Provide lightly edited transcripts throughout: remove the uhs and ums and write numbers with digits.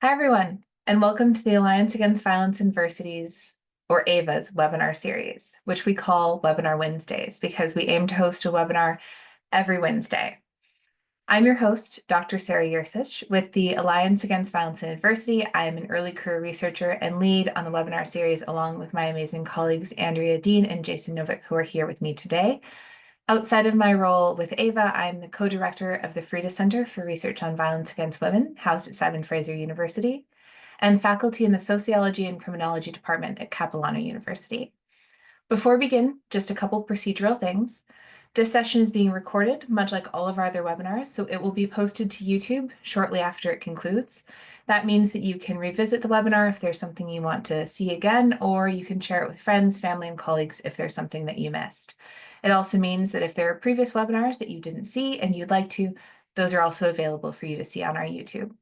Hi, everyone, and welcome to the Alliance Against Violence in Universities, or AVA's webinar series, which we call Webinar Wednesdays because we aim to host a webinar every Wednesday. I'm your host, Dr. Sarah Yursich, with the Alliance Against Violence in Adversity. I am an early career researcher and lead on the webinar series, along with my amazing colleagues, Andrea Dean and Jason Novick, who are here with me today. Outside of my role with AVA, I'm the co-director of the Frida Center for Research on Violence Against Women, housed at Simon Fraser University, and faculty in the Sociology and Criminology Department at Capilano University. Before we begin, just a couple procedural things. This session is being recorded, much like all of our other webinars, so it will be posted to YouTube shortly after it concludes. That means that you can revisit the webinar if there's something you want to see again, or you can share it with friends, family, and colleagues if there's something that you missed. It also means that if there are previous webinars that you didn't see and you'd like to, those are also available for you to see on our YouTube.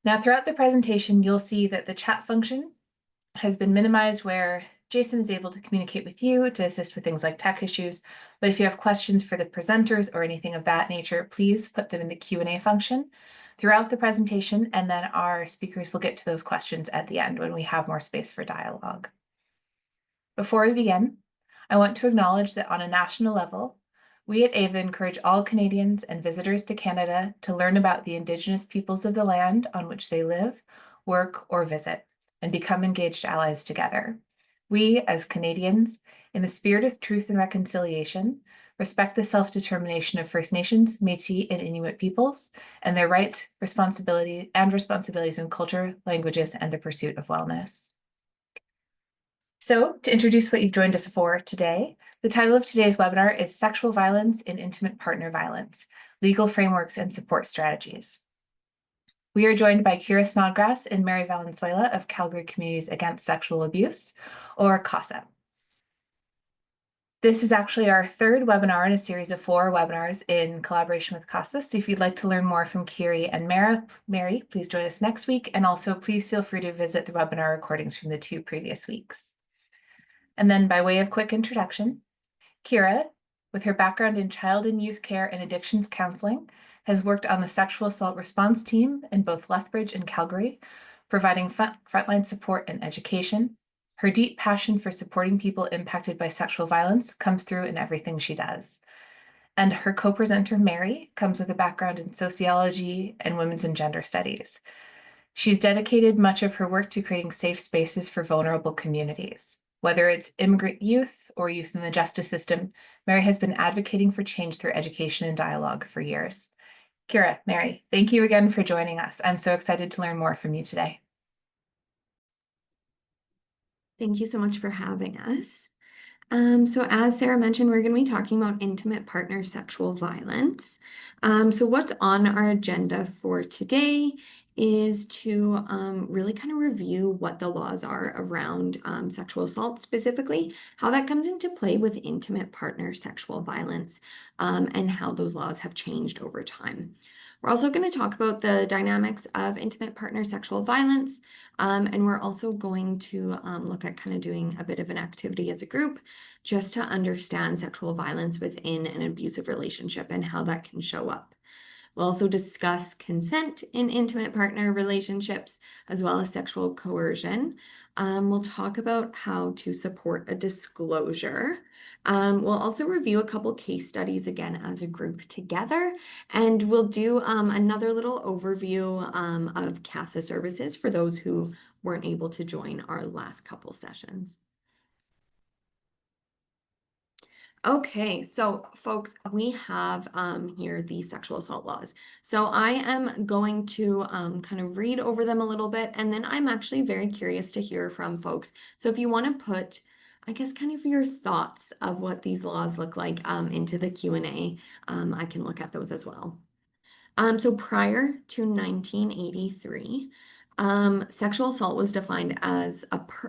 Now, throughout the presentation, you'll see that the chat function has been minimized where Jason is able to communicate with you to assist with things like tech issues. But if you have questions for the presenters or anything of that nature, please put them in the Q&A function throughout the presentation, and then our speakers will get to those questions at the end when we have more space for dialogue. Before we begin, I want to acknowledge that on a national level, we at AVA encourage all Canadians and visitors to Canada to learn about the Indigenous peoples of the land on which they live, work, or visit, and become engaged allies together. We, as Canadians, in the spirit of truth and reconciliation, respect the self-determination of First Nations, Métis, and Inuit peoples, and their rights, responsibilities in culture, languages, and the pursuit of wellness. So, to introduce what you've joined us for today, the title of today's webinar is Sexual Violence and Intimate Partner Violence, Legal Frameworks and Support Strategies. We are joined by Kira Snodgrass and Mary Valenzuela of Calgary Communities Against Sexual Abuse, or CCASA. This is actually our third webinar in a series of 4 webinars in collaboration with CCASA. So if you'd like to learn more from Kiri and Mary, please join us next week. And also please feel free to visit the webinar recordings from the 2 previous weeks. And then by way of quick introduction, Kira, with her background in child and youth care and addictions counseling, has worked on the sexual assault response team in both Lethbridge and Calgary, providing frontline support and education. Her deep passion for supporting people impacted by sexual violence comes through in everything she does. And her co-presenter, Mary, comes with a background in sociology and women's and gender studies. She's dedicated much of her work to creating safe spaces for vulnerable communities. Whether it's immigrant youth or youth in the justice system, Mary has been advocating for change through education and dialogue for years. Kira, Mary, thank you again for joining us. I'm so excited to learn more from you today. Thank you so much for having us. So as Sarah mentioned, we're going to be talking about intimate partner sexual violence. So what's on our agenda for today is to really kind of review what the laws are around sexual assault specifically, how that comes into play with intimate partner sexual violence, and how those laws have changed over time. We're also going to talk about the dynamics of intimate partner sexual violence, and we're also going to look at kind of doing a bit of an activity as a group just to understand sexual violence within an abusive relationship and how that can show up. We'll also discuss consent in intimate partner relationships, as well as sexual coercion. We'll talk about how to support a disclosure. We'll also review a couple case studies again as a group together, and we'll do another little overview of CCASA services for those who weren't able to join our last couple sessions. Okay, so folks, we have here the sexual assault laws. So I am going to kind of read over them a little bit, and then I'm actually very curious to hear from folks. So if you want to put, I guess, kind of your thoughts of what these laws look like into the Q&A, I can look at those as well. So prior to 1983, sexual assault was defined as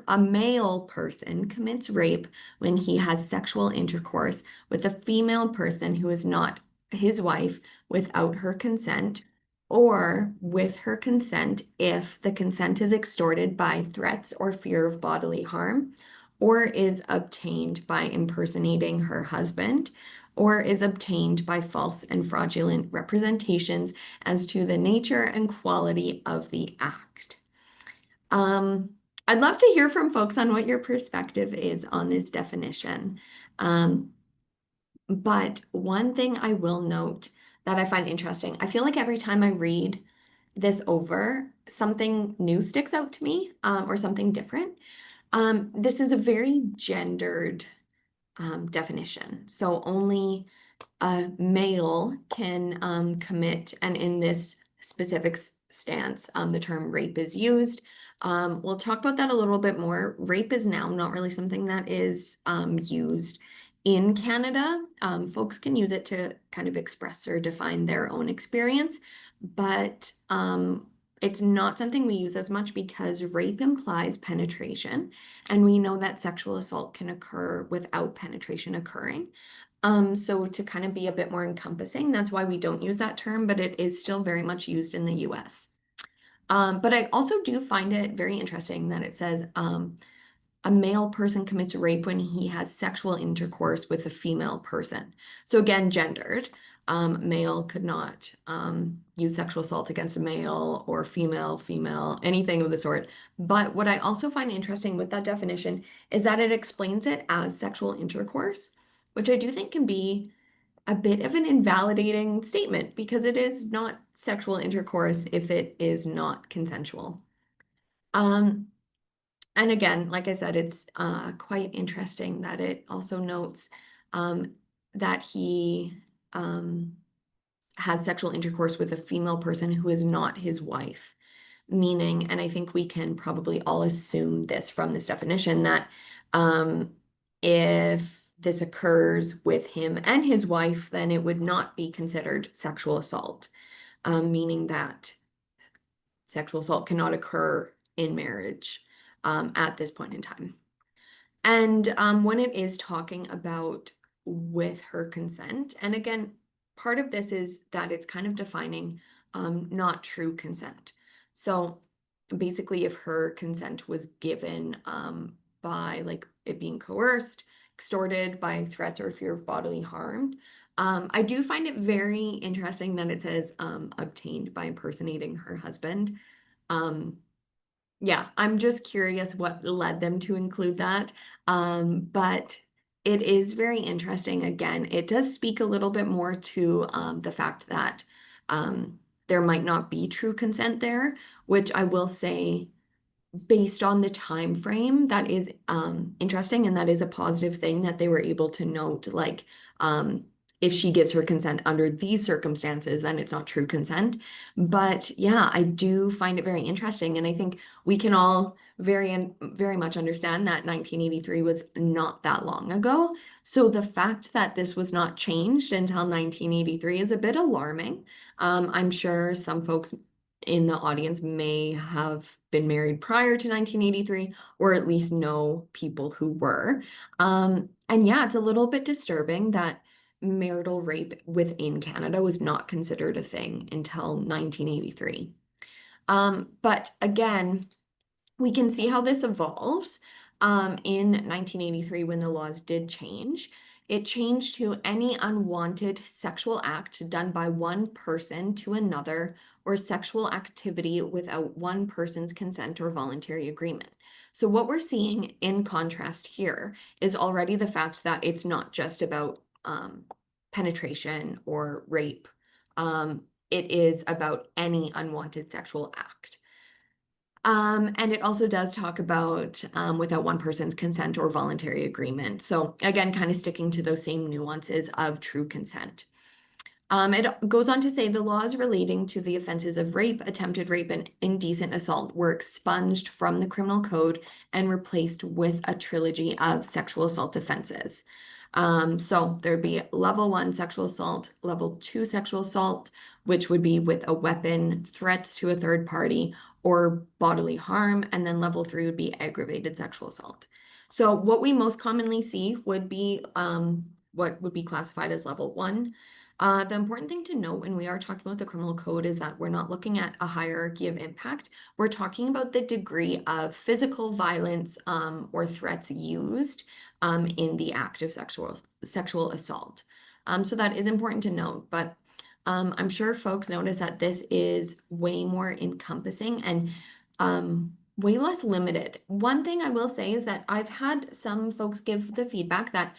a male person commits rape when he has sexual intercourse with a female person who is not his wife without her consent, or with her consent if the consent is extorted by threats or fear of bodily harm, or is obtained by impersonating her husband, or is obtained by false and fraudulent representations as to the nature and quality of the act. I'd love to hear from folks on what your perspective is on this definition. But one thing I will note that I find interesting, I feel like every time I read this over, something new sticks out to me, or something different. This is a very gendered definition. So only a male can commit, and in this specific stance, the term rape is used. We'll talk about that a little bit more. Rape is now not really something that is used in Canada. Folks can use it to kind of express or define their own experience, but it's not something we use as much because rape implies penetration, and we know that sexual assault can occur without penetration occurring. So to kind of be a bit more encompassing, that's why we don't use that term, but it is still very much used in the US. But I also do find it very interesting that it says a male person commits rape when he has sexual intercourse with a female person. So again, gendered. Male could not use sexual assault against a male, or female, anything of the sort. But what I also find interesting with that definition is that it explains it as sexual intercourse, which I do think can be a bit of an invalidating statement because it is not sexual intercourse if it is not consensual. Um, and again, like I said, it's quite interesting that it also notes that he has sexual intercourse with a female person who is not his wife. Meaning, and I think we can probably all assume this from this definition, that if this occurs with him and his wife, then it would not be considered sexual assault, meaning that sexual assault cannot occur in marriage at this point in time. And when it is talking about with her consent, and again, part of this is that it's kind of defining not true consent. So basically, if her consent was given by like it being coerced, extorted by threats or fear of bodily harm, I do find it very interesting that it says obtained by impersonating her husband. Um, yeah, I'm just curious what led them to include that. But it is very interesting. Again, it does speak a little bit more to the fact that there might not be true consent there, which I will say, based on the time frame, that is interesting, and that is a positive thing that they were able to note, like if she gives her consent under these circumstances, then it's not true consent. But yeah, I do find it very interesting, and I think we can all very much understand that 1983 was not that long ago. So the fact that this was not changed until 1983 is a bit alarming. I'm sure some folks in the audience may have been married prior to 1983, or at least know people who were. And yeah, it's a little bit disturbing that marital rape within Canada was not considered a thing until 1983. But again, we can see how this evolves. In 1983, when the laws did change, it changed to any unwanted sexual act done by one person to another, or sexual activity without one person's consent or voluntary agreement. So what we're seeing in contrast here is already the fact that it's not just about penetration or rape. It is about any unwanted sexual act. And it also does talk about without one person's consent or voluntary agreement. So again, kind of sticking to those same nuances of true consent. It goes on to say the laws relating to the offenses of rape, attempted rape, and indecent assault were expunged from the criminal code and replaced with a trilogy of sexual assault offenses. So there'd be level 1 sexual assault, level 2 sexual assault, which would be with a weapon, threats to a third party, or bodily harm, and then level 3 would be aggravated sexual assault. So what we most commonly see would be what would be classified as level 1. The important thing to note when we are talking about the criminal code is that we're not looking at a hierarchy of impact. We're talking about the degree of physical violence or threats used in the act of sexual assault. So that is important to note, but I'm sure folks notice that this is way more encompassing and way less limited. One thing I will say is that I've had some folks give the feedback that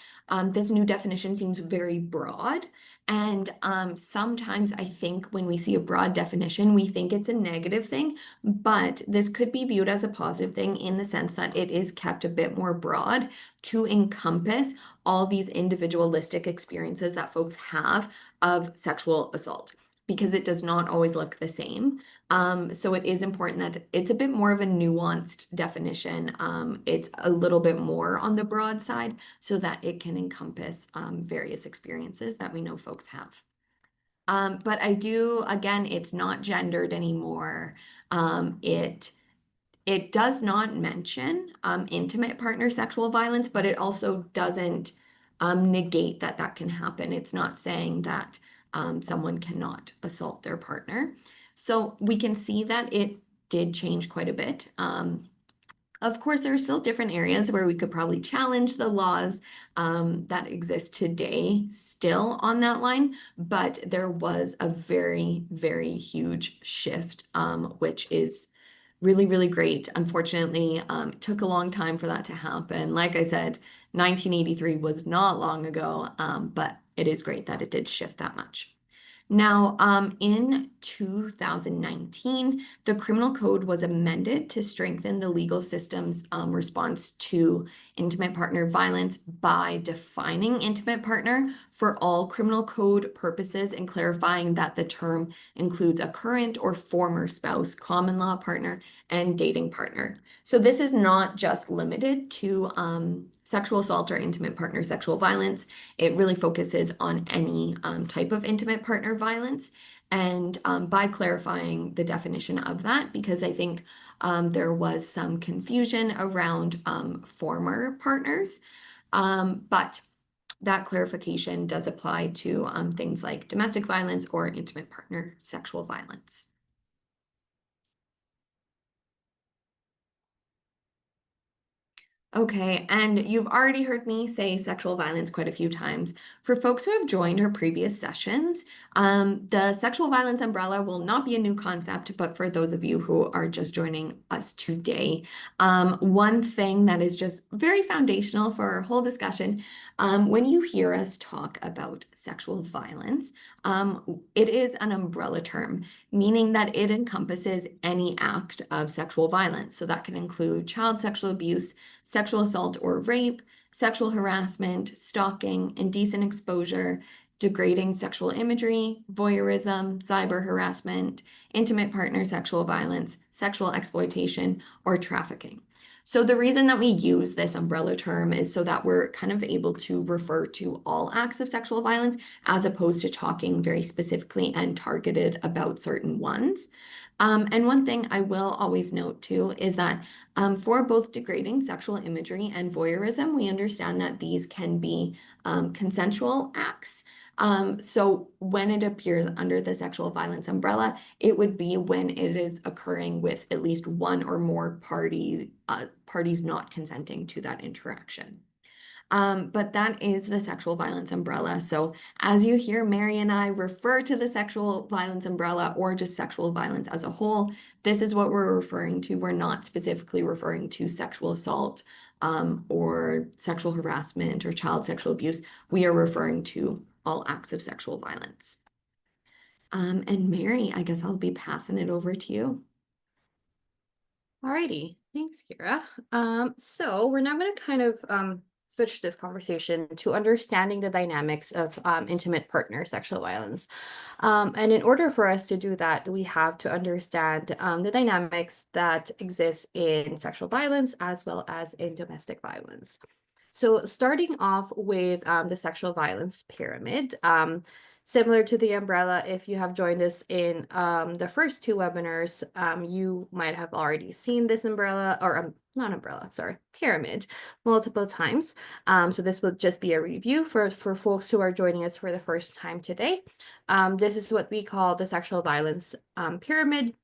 this new definition seems very broad. And sometimes I think when we see a broad definition, we think it's a negative thing, but this could be viewed as a positive thing in the sense that it is kept a bit more broad to encompass all these individualistic experiences that folks have of sexual assault, because it does not always look the same. So it is important that it's a bit more of a nuanced definition. It's a little bit more on the broad side so that it can encompass various experiences that we know folks have. But I do, again, it's not gendered anymore. It does not mention intimate partner sexual violence, but it also doesn't negate that that can happen. It's not saying that someone cannot assault their partner. So we can see that it did change quite a bit. Of course, there are still different areas where we could probably challenge the laws that exist today still on that line, but there was a very, very huge shift, which is really, really great. Unfortunately, it took a long time for that to happen. Like I said, 1983 was not long ago, but it is great that it did shift that much. Now, in 2019, the criminal code was amended to strengthen the legal system's response to intimate partner violence by defining intimate partner for all criminal code purposes and clarifying that the term includes a current or former spouse, common law partner, and dating partner. So this is not just limited to sexual assault or intimate partner sexual violence. It really focuses on any type of intimate partner violence. And by clarifying the definition of that, because I think there was some confusion around former partners, but that clarification does apply to things like domestic violence or intimate partner sexual violence. Okay, and you've already heard me say sexual violence quite a few times. For folks who have joined our previous sessions, the sexual violence umbrella will not be a new concept, but for those of you who are just joining us today, one thing that is just very foundational for our whole discussion, when you hear us talk about sexual violence, it is an umbrella term, meaning that it encompasses any act of sexual violence. So that can include child sexual abuse, sexual assault or rape, sexual harassment, stalking, indecent exposure, degrading sexual imagery, voyeurism, cyber harassment, intimate partner sexual violence, sexual exploitation, or trafficking. So the reason that we use this umbrella term is so that we're kind of able to refer to all acts of sexual violence as opposed to talking very specifically and targeted about certain ones. And one thing I will always note too is that for both degrading sexual imagery and voyeurism, we understand that these can be consensual acts. So when it appears under the sexual violence umbrella, it would be when it is occurring with at least one or more parties not consenting to that interaction. But that is the sexual violence umbrella. So as you hear Mary and I refer to the sexual violence umbrella or just sexual violence as a whole, this is what we're referring to. We're not specifically referring to sexual assault or sexual harassment or child sexual abuse. We are referring to all acts of sexual violence. And Mary, I guess I'll be passing it over to you. Alrighty, thanks, Kira. So we're now going to kind of switch this conversation to understanding the dynamics of intimate partner sexual violence. And in order for us to do that, we have to understand the dynamics that exist in sexual violence as well as in domestic violence. So starting off with the sexual violence pyramid, similar to the umbrella, if you have joined us in the first two webinars, you might have already seen this umbrella, or not umbrella, sorry, pyramid multiple times. So this will just be a review for folks who are joining us for the first time today. This is what we call the sexual violence pyramid,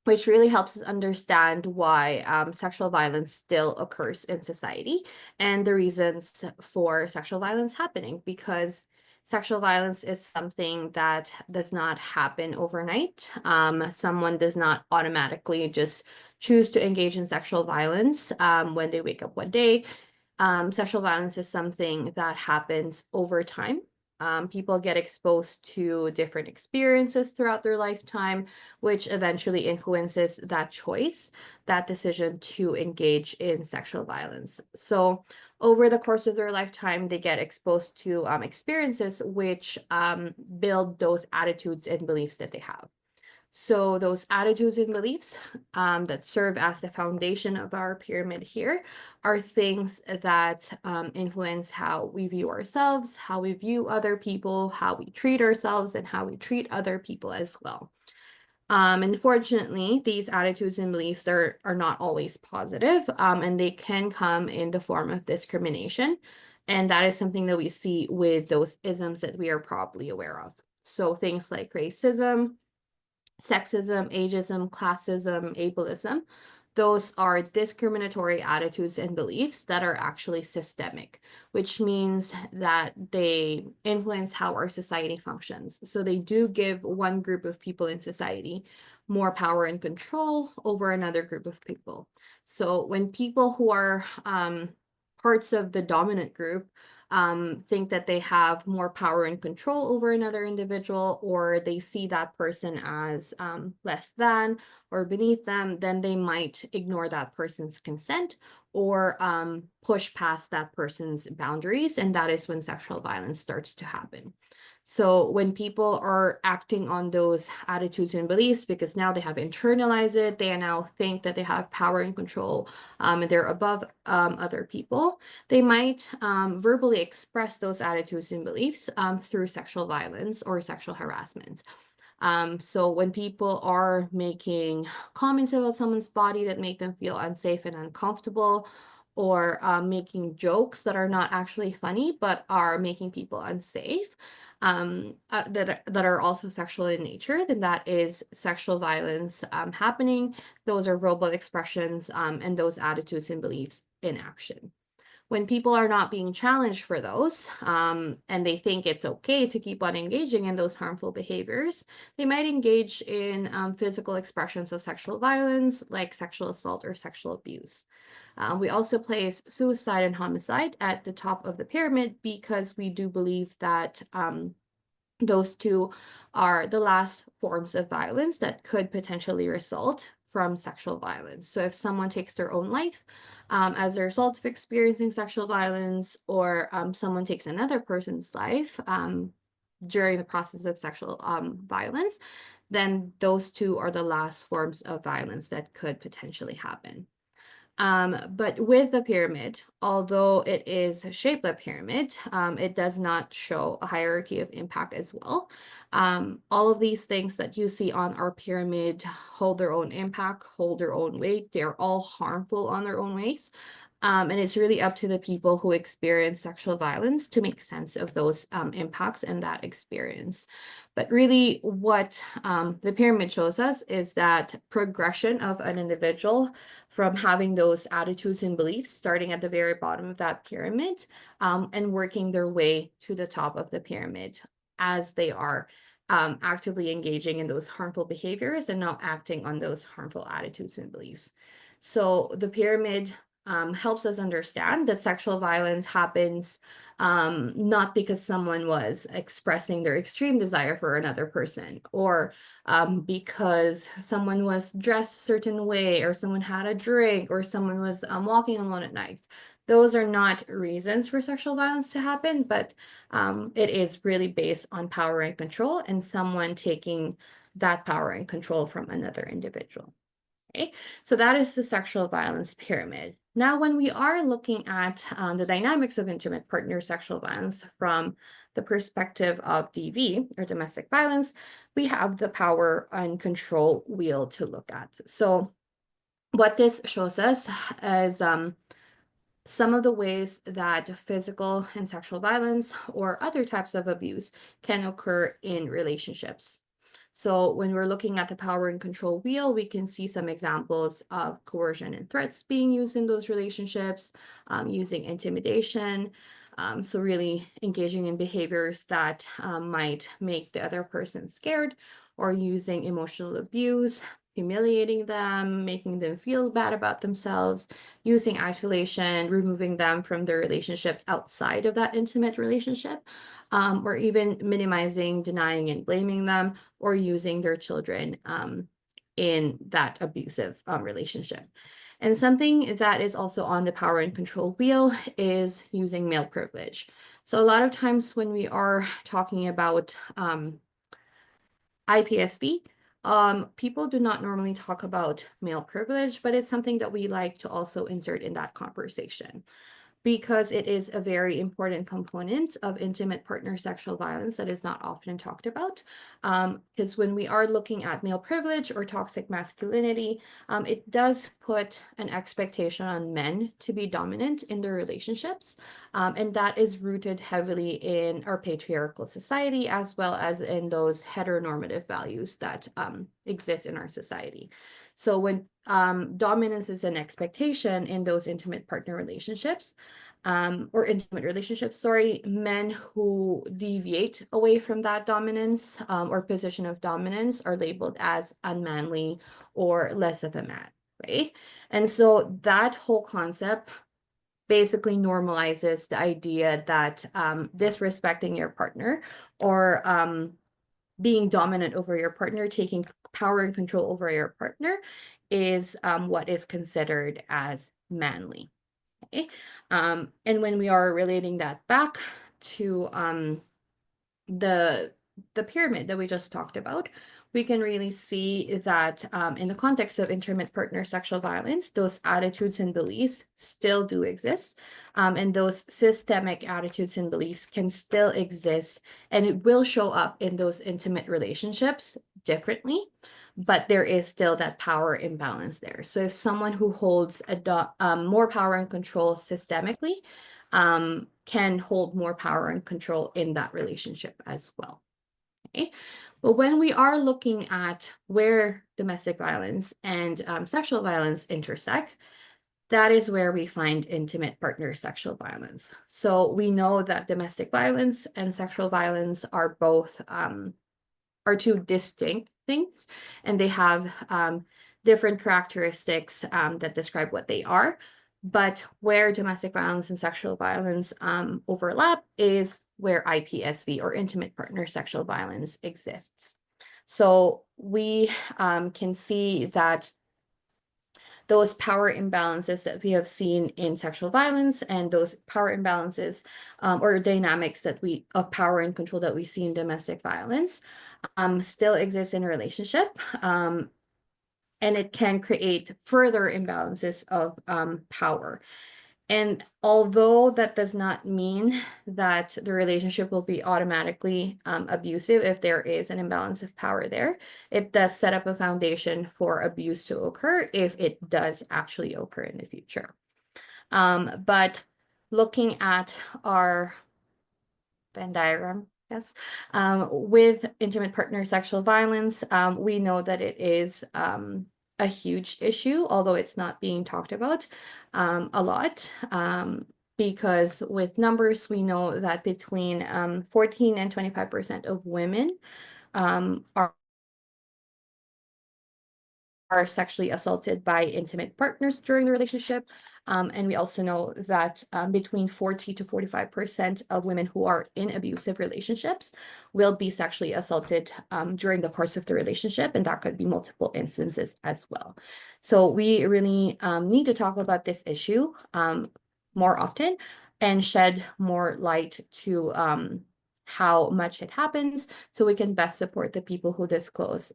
which really helps us understand why sexual violence still occurs in society and the reasons for sexual violence happening. Because Sexual violence is something that does not happen overnight. Someone does not automatically just choose to engage in sexual violence when they wake up one day. Sexual violence is something that happens over time. People get exposed to different experiences throughout their lifetime, which eventually influences that choice, that decision to engage in sexual violence. So, over the course of their lifetime, they get exposed to experiences which build those attitudes and beliefs that they have. So those attitudes and beliefs that serve as the foundation of our pyramid here are things that influence how we view ourselves, how we view other people, how we treat ourselves, and how we treat other people as well. Unfortunately, these attitudes and beliefs are not always positive, and they can come in the form of discrimination. And that is something that we see with those isms that we are probably aware of. So things like racism, sexism, ageism, classism, ableism, those are discriminatory attitudes and beliefs that are actually systemic, which means that they influence how our society functions. So they do give one group of people in society more power and control over another group of people. So when people who are parts of the dominant group think that they have more power and control over another individual, or they see that person as less than or beneath them, then they might ignore that person's consent or push past that person's boundaries. And that is when sexual violence starts to happen. So when people are acting on those attitudes and beliefs because now they have internalized it, they now think that they have power and control and they're above other people, they might verbally express those attitudes and beliefs through sexual violence or sexual harassment. So when people are making comments about someone's body that make them feel unsafe and uncomfortable, or making jokes that are not actually funny but are making people unsafe, that are also sexual in nature, then that is sexual violence happening. Those are verbal expressions and those attitudes and beliefs in action. When people are not being challenged for those, and they think it's okay to keep on engaging in those harmful behaviors, they might engage in physical expressions of sexual violence, like sexual assault or sexual abuse. We also place suicide and homicide at the top of the pyramid because we do believe that those two are the last forms of violence that could potentially result from sexual violence. So if someone takes their own life as a result of experiencing sexual violence, or someone takes another person's life during the process of sexual violence, then those two are the last forms of violence that could potentially happen. But with the pyramid, although it is shaped like a pyramid, it does not show a hierarchy of impact as well. All of these things that you see on our pyramid hold their own impact, hold their own weight. They're all harmful on their own ways. And it's really up to the people who experience sexual violence to make sense of those impacts and that experience. But really, what the pyramid shows us is that progression of an individual from having those attitudes and beliefs starting at the very bottom of that pyramid and working their way to the top of the pyramid as they are actively engaging in those harmful behaviors and not acting on those harmful attitudes and beliefs. So the pyramid helps us understand that sexual violence happens not because someone was expressing their extreme desire for another person, or because someone was dressed a certain way, or someone had a drink, or someone was walking alone at night. Those are not reasons for sexual violence to happen, but it is really based on power and control and someone taking that power and control from another individual. Okay, so that is the sexual violence pyramid. Now, when we are looking at the dynamics of intimate partner sexual violence from the perspective of DV, or domestic violence, we have the power and control wheel to look at. So what this shows us is some of the ways that physical and sexual violence or other types of abuse can occur in relationships. So when we're looking at the power and control wheel, we can see some examples of coercion and threats being used in those relationships, using intimidation, So really engaging in behaviors that might make the other person scared, or using emotional abuse, humiliating them, making them feel bad about themselves, using isolation, removing them from their relationships outside of that intimate relationship, or even minimizing, denying, and blaming them, or using their children in that abusive relationship. And something that is also on the power and control wheel is using male privilege. So a lot of times when we are talking about IPSV, people do not normally talk about male privilege, but it's something that we like to also insert in that conversation, because it is a very important component of intimate partner sexual violence that is not often talked about. Because when we are looking at male privilege or toxic masculinity, it does put an expectation on men to be dominant in their relationships. And that is rooted heavily in our patriarchal society, as well as in those heteronormative values that exist in our society. So when dominance is an expectation in those intimate partner relationships, or intimate relationships, sorry, men who deviate away from that dominance or position of dominance are labeled as unmanly or less of a man, right? And so that whole concept basically normalizes the idea that disrespecting your partner, or being dominant over your partner, taking power and control over your partner, is what is considered as manly. Okay? And when we are relating that back to the pyramid that we just talked about, we can really see that in the context of intimate partner sexual violence, those attitudes and beliefs still do exist. And those systemic attitudes and beliefs can still exist, and it will show up in those intimate relationships differently, but there is still that power imbalance there. So if someone who holds more power and control systemically can hold more power and control in that relationship as well. Okay. But when we are looking at where domestic violence and sexual violence intersect, that is where we find intimate partner sexual violence. So we know that domestic violence and sexual violence are both are two distinct things, and they have different characteristics that describe what they are. But where domestic violence and sexual violence overlap is where IPSV, or intimate partner sexual violence, exists. So we can see that those power imbalances that we have seen in sexual violence, and those power imbalances or dynamics that of power and control that we see in domestic violence still exist in a relationship. And it can create further imbalances of power. And although that does not mean that the relationship will be automatically abusive if there is an imbalance of power there, it does set up a foundation for abuse to occur if it does actually occur in the future. But looking at our Venn diagram, yes, with intimate partner sexual violence, we know that it is a huge issue, although it's not being talked about a lot, because with numbers, we know that between 14 and 25% of women are sexually assaulted by intimate partners during the relationship. And we also know that between 40 to 45% of women who are in abusive relationships will be sexually assaulted during the course of the relationship, and that could be multiple instances as well. So we really need to talk about this issue more often and shed more light to how much it happens, so we can best support the people who disclose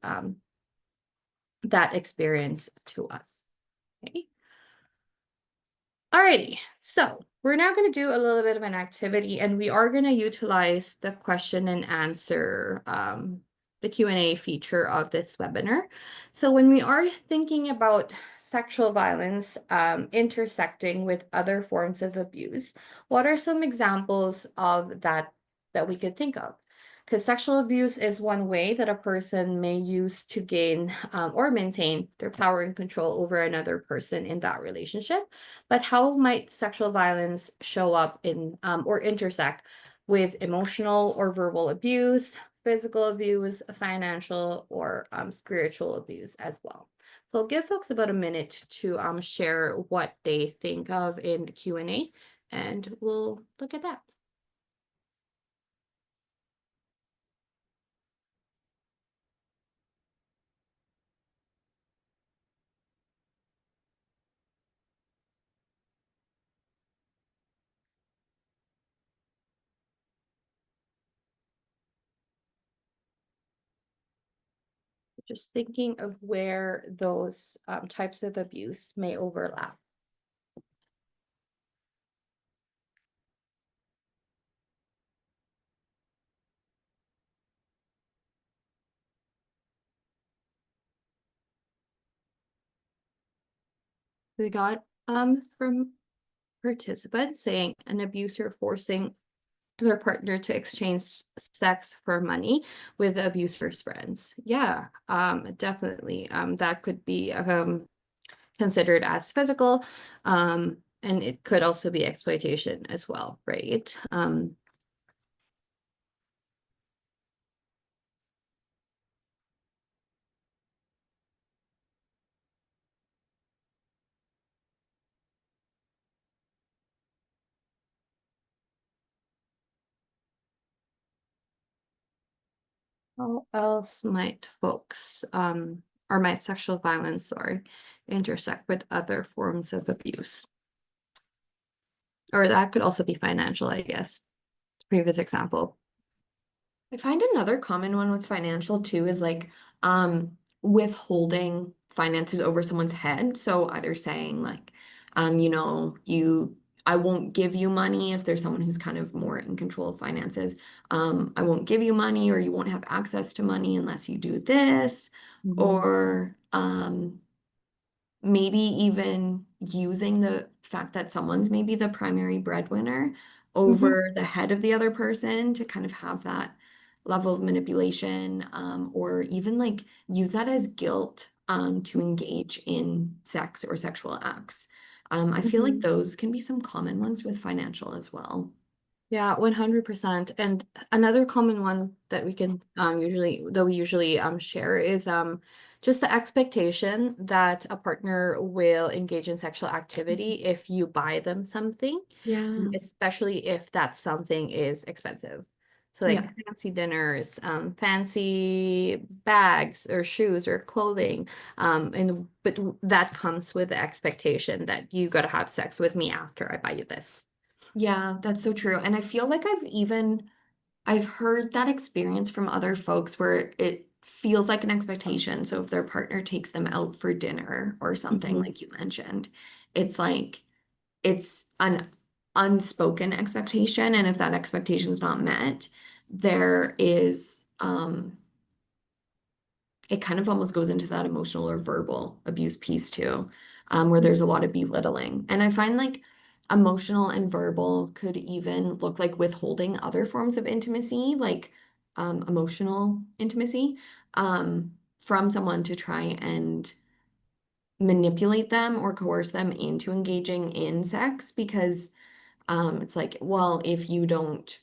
that experience to us. Okay. Alrighty, so we're now going to do a little bit of an activity, and we are going to utilize the question and answer, the Q&A feature of this webinar. So when we are thinking about sexual violence intersecting with other forms of abuse, what are some examples of that we could think of? because sexual abuse is one way that a person may use to gain or maintain their power and control over another person in that relationship. But how might sexual violence show up in or intersect with emotional or verbal abuse, physical abuse, financial or spiritual abuse as well? So I'll give folks about a minute to share what they think of in the Q&A, and we'll look at that. Just thinking of where those types of abuse may overlap. We got from participants saying an abuser forcing their partner to exchange sex for money with the abuser's friends. Yeah, definitely. That could be considered as physical, and it could also be exploitation as well, right? How else might folks, or might sexual violence, or intersect with other forms of abuse? Or that could also be financial, I guess. Previous example. I find another common one with financial too is like withholding finances over someone's head. So either saying like, you know, I won't give you money if there's someone who's kind of more in control of finances. I won't give you money or you won't have access to money unless you do this. Mhm. Or maybe even using the fact that someone's maybe the primary breadwinner Mhm. over the head of the other person to kind of have that level of manipulation, or even like use that as guilt to engage in sex or sexual acts. I feel like Mhm. those can be some common ones with financial as well. Yeah, 100%. And another common one that we usually share is just the expectation that a partner will engage in sexual activity if you buy them something, Yeah. especially if that something is expensive. So like Yeah. fancy dinners, fancy bags or shoes or clothing. But that comes with the expectation that you gotta have sex with me after I buy you this. Yeah, that's so true. And I feel like I've heard that experience from other folks where it feels like an expectation. So if their partner takes them out for dinner or something, Mhm. like you mentioned, it's like it's an unspoken expectation. And if that expectation is not met, there is it kind of almost goes into that emotional or verbal abuse piece too, where there's a lot of belittling. And I find like emotional and verbal could even look like withholding other forms of intimacy, like emotional intimacy, from someone to try and manipulate them or coerce them into engaging in sex because it's like, well, if you don't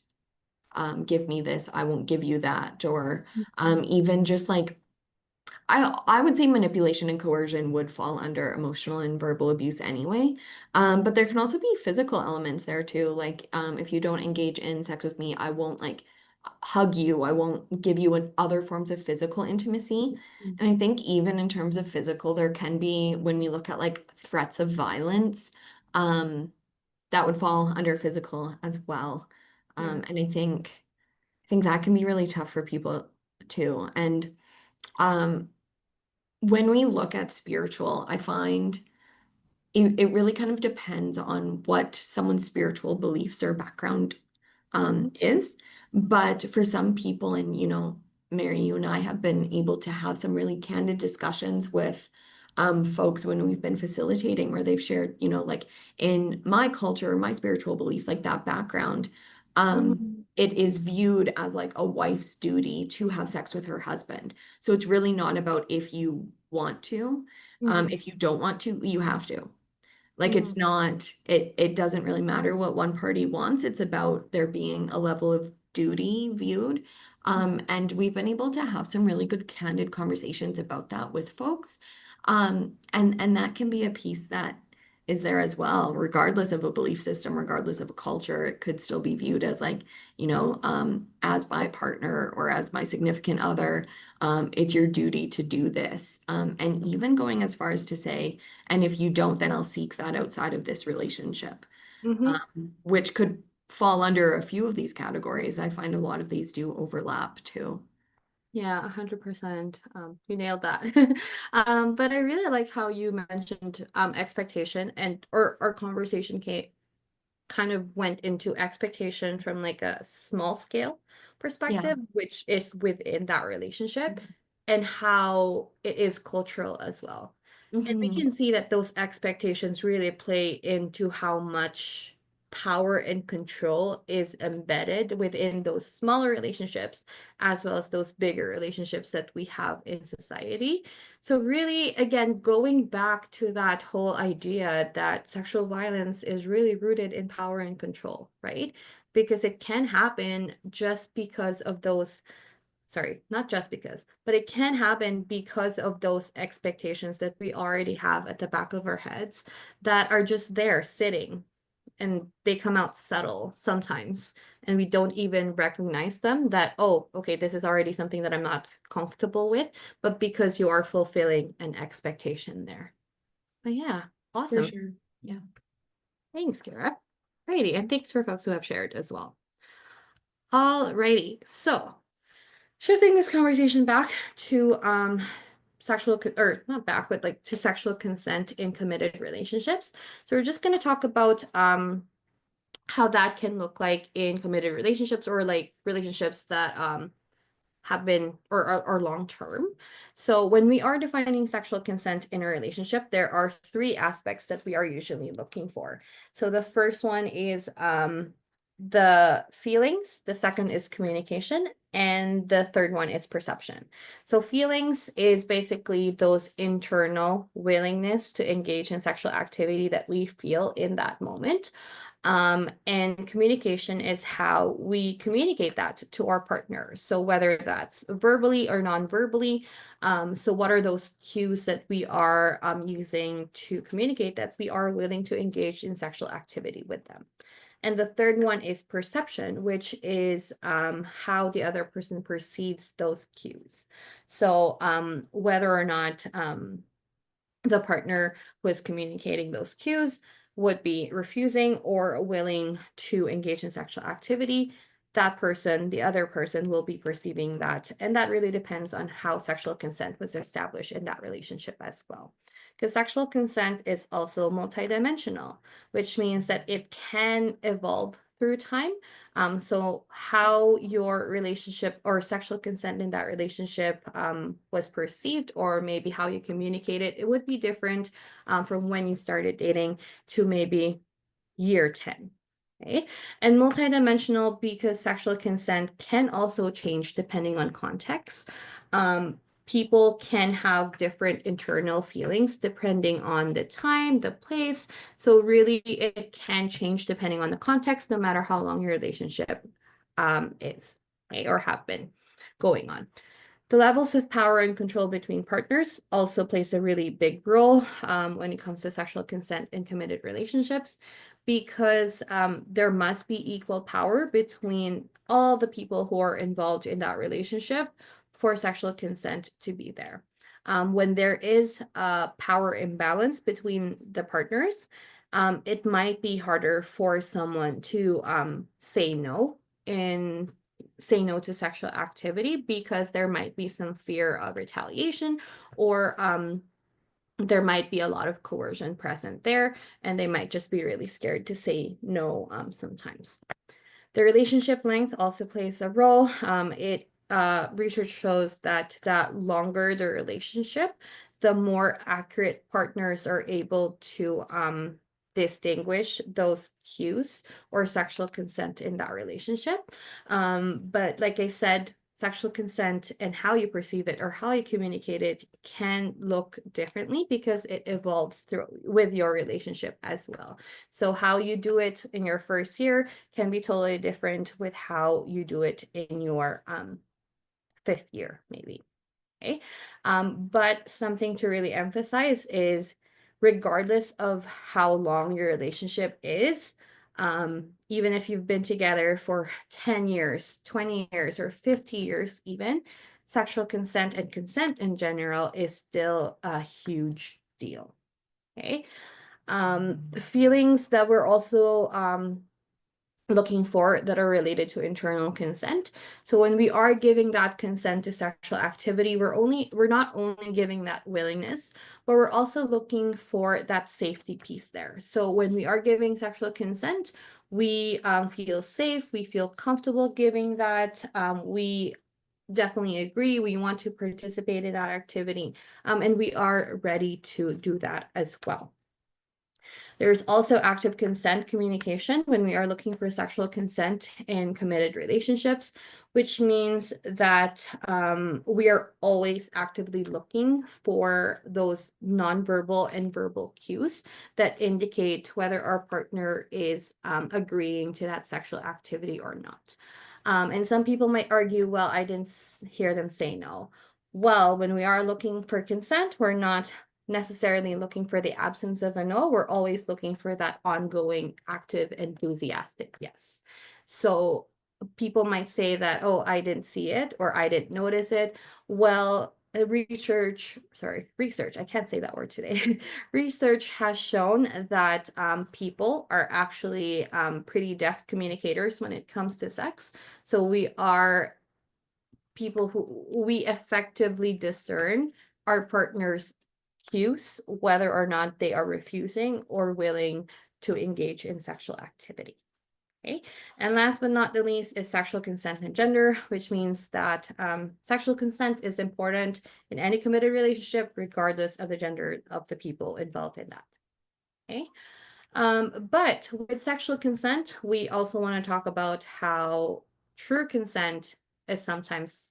give me this, I won't give you that. Or even just like I would say manipulation and coercion would fall under emotional and verbal abuse anyway. But there can also be physical elements there too. Like if you don't engage in sex with me, I won't like hug you. I won't give you other forms of physical intimacy. Mhm. And I think even in terms of physical, there can be when we look at like threats of violence, that would fall under physical as well. Yeah. And I think that can be really tough for people too. And um, when we look at spiritual, I find it really kind of depends on what someone's spiritual beliefs or background Mhm. is. But for some people, and Mary, you and I have been able to have some really candid discussions with folks when we've been facilitating where they've shared, like in my culture, my spiritual beliefs, like that background. Um, Mhm. it is viewed as like a wife's duty to have sex with her husband. So it's really not about if you want to. Mhm. If you don't want to, you have to. Like it's Mhm. not, it doesn't really matter what one party wants. It's about there being a level of duty viewed. And we've been able to have some really good candid conversations about that with folks. And that can be a piece that is there as well, regardless of a belief system, regardless of a culture, it could still be viewed as like, as my partner or as my significant other, it's your duty to do this. And even going as far as to say, and if you don't, then I'll seek that outside of this relationship, Mhm. which could fall under a few of these categories. I find a lot of these do overlap too. Yeah, 100%. You nailed that. But I really like how you mentioned expectation, and or our conversation kind of went into expectation from like a small scale Yeah. perspective, which is within that relationship, and how it is cultural as well. And we Hmm. can see that those expectations really play into how much power and control is embedded within those smaller relationships, as well as those bigger relationships that we have in society. So, really, again, going back to that whole idea that sexual violence is really rooted in power and control, right? Because it can happen just because of those, sorry, not just because, but it can happen because of those expectations that we already have at the back of our heads that are just there sitting, and they come out subtle sometimes, and we don't even recognize them, that, oh, okay, this is already something that I'm not comfortable with, but because you are fulfilling an expectation there. But yeah, For awesome. sure. Yeah. Thanks, Kara. Alrighty, and thanks for folks who have shared as well. Alrighty, so shifting this conversation back to or not back, but like to sexual consent in committed relationships. So we're just going to talk about how that can look like in committed relationships, or like relationships that have been or are long term. So when we are defining sexual consent in a relationship, there are three aspects that we are usually looking for. So the first one is the feelings, the second is communication, and the third one is perception. So feelings is basically those internal willingness to engage in sexual activity that we feel in that moment. And communication is how we communicate that to our partners. So whether that's verbally or non-verbally, so what are those cues that we are using to communicate that we are willing to engage in sexual activity with them? And the third one is perception, which is how the other person perceives those cues. So whether or not the partner who is communicating those cues would be refusing or willing to engage in sexual activity, that person, the other person, will be perceiving that. And that really depends on how sexual consent was established in that relationship as well. Because sexual consent is also multidimensional, which means that it can evolve through time. So how your relationship or sexual consent in that relationship was perceived, or maybe how you communicate it, it would be different from when you started dating to maybe year 10. Okay. And multidimensional because sexual consent can also change depending on context. People can have different internal feelings depending on the time, the place. So really, it can change depending on the context, no matter how long your relationship is, okay, or have been going on. The levels of power and control between partners also plays a really big role when it comes to sexual consent in committed relationships, because there must be equal power between all the people who are involved in that relationship for sexual consent to be there. When there is a power imbalance between the partners, it might be harder for someone to say no to sexual activity, because there might be some fear of retaliation, or there might be a lot of coercion present there, and they might just be really scared to say no sometimes. The relationship length also plays a role. Research shows that longer the relationship, the more accurate partners are able to distinguish those cues or sexual consent in that relationship. But like I said, sexual consent and how you perceive it or how you communicate it can look differently because it evolves through with your relationship as well. So how you do it in your first year can be totally different with how you do it in your fifth year, maybe. Okay. But something to really emphasize is regardless of how long your relationship is, even if you've been together for 10 years, 20 years, or 50 years, even, sexual consent and consent in general is still a huge deal. Okay. Feelings that we're also looking for that are related to internal consent. So when we are giving that consent to sexual activity, we're not only giving that willingness, but we're also looking for that safety piece there. So when we are giving sexual consent, we feel safe, we feel comfortable giving that, we definitely agree, we want to participate in that activity, and we are ready to do that as well. There's also active consent communication when we are looking for sexual consent in committed relationships, which means that we are always actively looking for those nonverbal and verbal cues that indicate whether our partner is agreeing to that sexual activity or not. And some people might argue, well, I didn't hear them say no. Well, when we are looking for consent, we're not necessarily looking for the absence of a no. We're always looking for that ongoing, active, enthusiastic yes. So people might say that, oh, I didn't see it or I didn't notice it. Well, research, I can't say that word today. Research has shown that people are actually pretty deft communicators when it comes to sex. So we are people who we effectively discern our partner's cues, whether or not they are refusing or willing to engage in sexual activity. Okay. And last but not the least is sexual consent and gender, which means that sexual consent is important in any committed relationship, regardless of the gender of the people involved in that. Okay. But with sexual consent, we also want to talk about how true consent is sometimes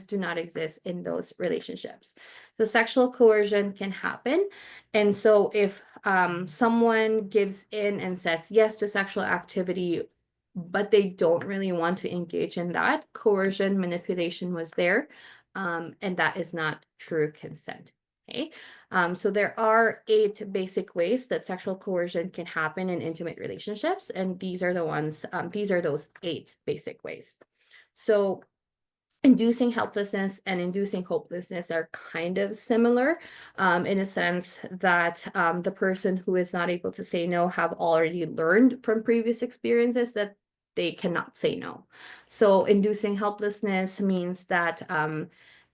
do not exist in those relationships. The sexual coercion can happen. And so if someone gives in and says yes to sexual activity, but they don't really want to engage in that, coercion, manipulation was there, and that is not true consent. Okay. So there are 8 basic ways that sexual coercion can happen in intimate relationships, and these are those 8 basic ways. So inducing helplessness and inducing hopelessness are kind of similar in a sense that the person who is not able to say no have already learned from previous experiences that they cannot say no. So inducing helplessness means that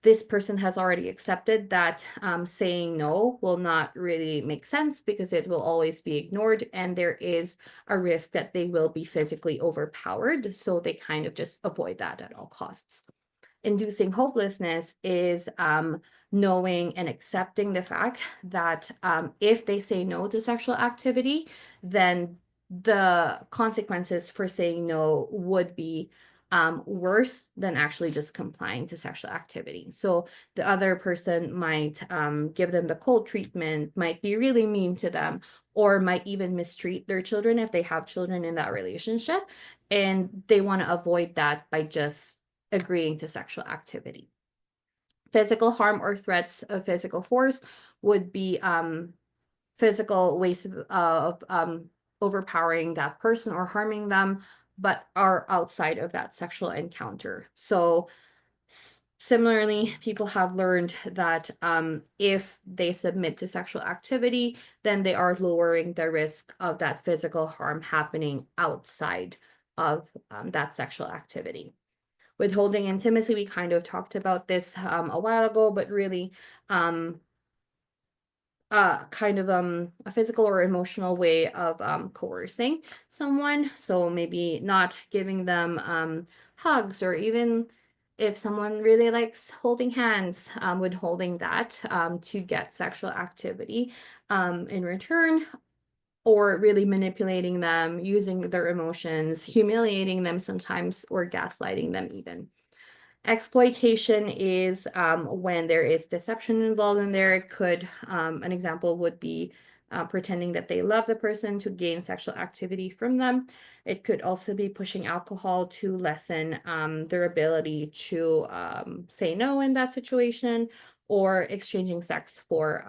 this person has already accepted that saying no will not really make sense because it will always be ignored, and there is a risk that they will be physically overpowered. So they kind of just avoid that at all costs. Inducing hopelessness is knowing and accepting the fact that if they say no to sexual activity, then the consequences for saying no would be worse than actually just complying to sexual activity. So the other person might give them the cold treatment, might be really mean to them, or might even mistreat their children if they have children in that relationship. And they want to avoid that by just agreeing to sexual activity. Physical harm or threats of physical force would be physical ways of overpowering that person or harming them, but are outside of that sexual encounter. So similarly, people have learned that if they submit to sexual activity, then they are lowering the risk of that physical harm happening outside of that sexual activity. Withholding intimacy, we kind of talked about this a while ago, but really kind of a physical or emotional way of coercing someone. So maybe not giving them hugs, or even if someone really likes holding hands, withholding that to get sexual activity in return. or really manipulating them, using their emotions, humiliating them sometimes, or gaslighting them even. Exploitation is when there is deception involved in there. It could, an example would be pretending that they love the person to gain sexual activity from them. It could also be pushing alcohol to lessen their ability to say no in that situation, or exchanging sex for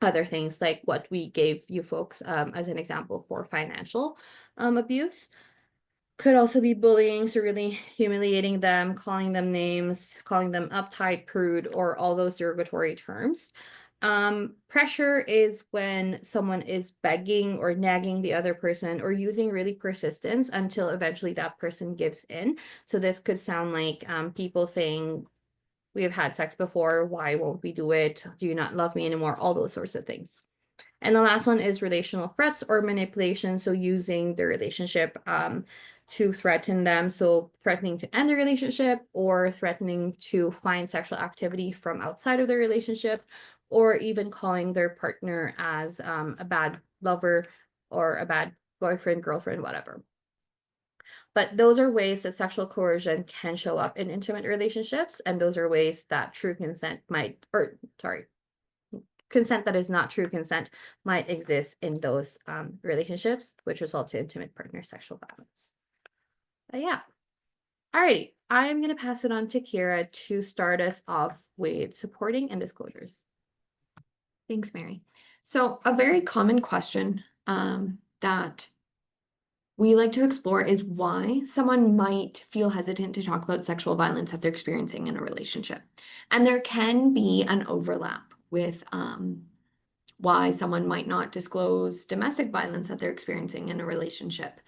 other things like what we gave you folks as an example for financial abuse. Could also be bullying, so really humiliating them, calling them names, calling them uptight, prude, or all those derogatory terms. Pressure is when someone is begging or nagging the other person, or using really persistence until eventually that person gives in. So this could sound like people saying, we have had sex before, why won't we do it? Do you not love me anymore? All those sorts of things. And the last one is relational threats or manipulation. So using the relationship to threaten them. So threatening to end the relationship, or threatening to find sexual activity from outside of the relationship, or even calling their partner as a bad lover or a bad boyfriend, girlfriend, whatever. But those are ways that sexual coercion can show up in intimate relationships, and those are ways that true consent might, or sorry, consent that is not true consent might exist in those relationships, which result to intimate partner sexual violence. But yeah. Alrighty, I'm gonna pass it on to Kira to start us off with supporting and disclosures. Thanks, Mary. So a very common question that we like to explore is why someone might feel hesitant to talk about sexual violence that they're experiencing in a relationship. And there can be an overlap with why someone might not disclose domestic violence that they're experiencing in a relationship.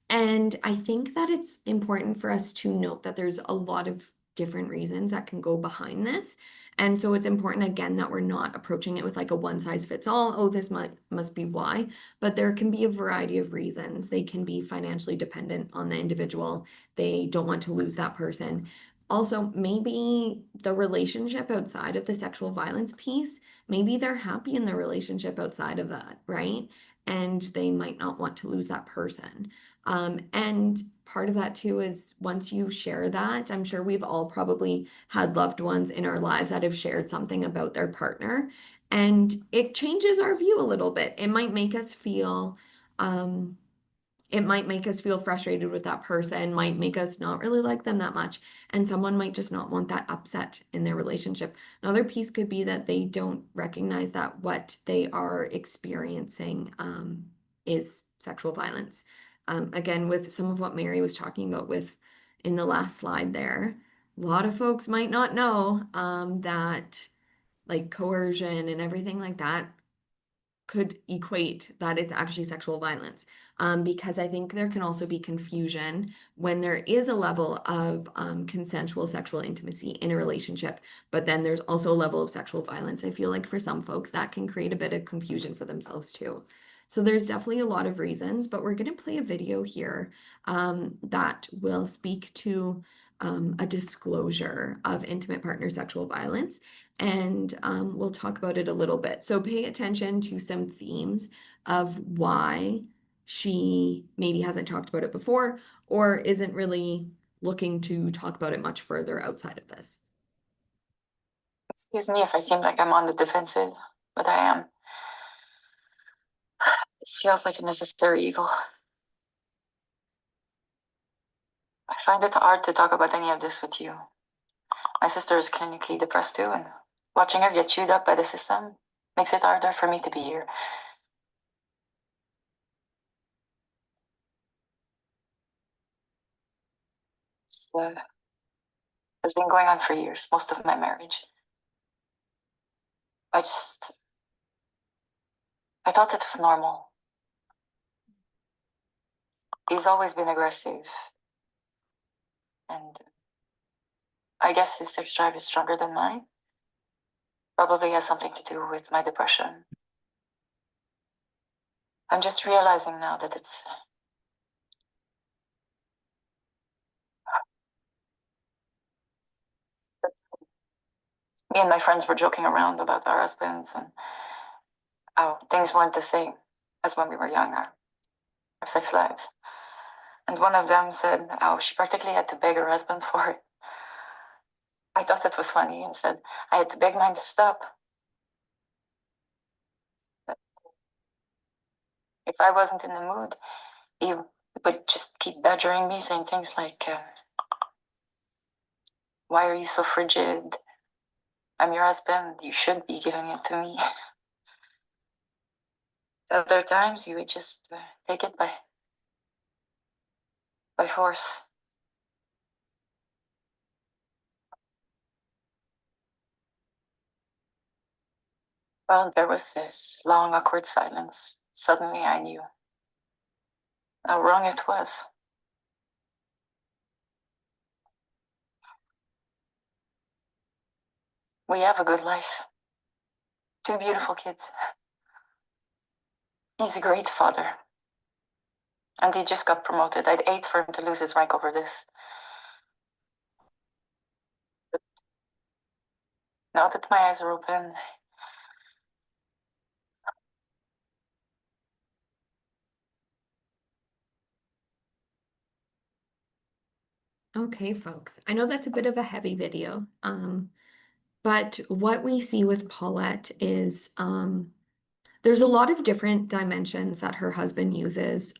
And I think that it's important for us to note that there's a lot of different reasons that can go behind this. And so it's important, again, that we're not approaching it with like a one size fits all. Oh, this must be why. But there can be a variety of reasons. They can be financially dependent on the individual. They don't want to lose that person. Also, maybe the relationship outside of the sexual violence piece, maybe they're happy in the relationship outside of that, right? And they might not want to lose that person. And part of that too is once you share that, I'm sure we've all probably had loved ones in our lives that have shared something about their partner, and it changes our view a little bit. It might make us feel frustrated with that person, might make us not really like them that much, and someone might just not want that upset in their relationship. Another piece could be that they don't recognize that what they are experiencing is sexual violence. Again, with some of what Mary was talking about with in the last slide there, a lot of folks might not know that like coercion and everything like that could equate that it's actually sexual violence. Because I think there can also be confusion when there is a level of consensual sexual intimacy in a relationship, but then there's also a level of sexual violence. I feel like for some folks that can create a bit of confusion for themselves too. So there's definitely a lot of reasons, but we're going to play a video here that will speak to a disclosure of intimate partner sexual violence, and we'll talk about it a little bit. So pay attention to some themes of why she maybe hasn't talked about it before or isn't really looking to talk about it much further outside of this. Excuse me if I seem like I'm on the defensive, but I am. This feels like a necessary evil. I find it hard to talk about any of this with you. My sister is clinically depressed too, and watching her get chewed up by the system makes it harder for me to be here. It's has been going on for years, most of my marriage. I thought it was normal. He's always been aggressive, and I guess his sex drive is stronger than mine. Probably has something to do with my depression. I'm just realizing now that it's me and my friends were joking around about our husbands and how things weren't the same as when we were younger, our sex lives. And one of them said how she practically had to beg her husband for it. I thought that was funny and said, I had to beg mine to stop. But if I wasn't in the mood, he would just keep badgering me, saying things like, why are you so frigid? I'm your husband. You should be giving it to me. Other times, you would just take it by force. Well, there was this long, awkward silence. Suddenly, I knew how wrong it was. We have a good life. 2 beautiful kids. He's a great father. And he just got promoted. I'd hate for him to lose his rank over this. But now that my eyes are open, Okay, folks, I know that's a bit of a heavy video, but what we see with Paulette is there's a lot of different dimensions that her husband uses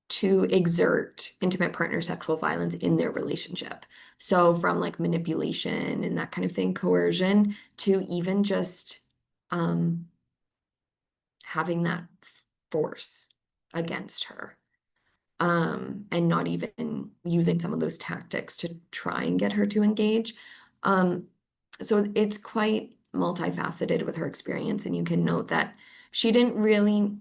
to exert intimate partner sexual violence in their relationship. So from like manipulation and that kind of thing, coercion, to even just having that force against her. And not even using some of those tactics to try and get her to engage. So it's quite multifaceted with her experience, and you can note that she didn't really,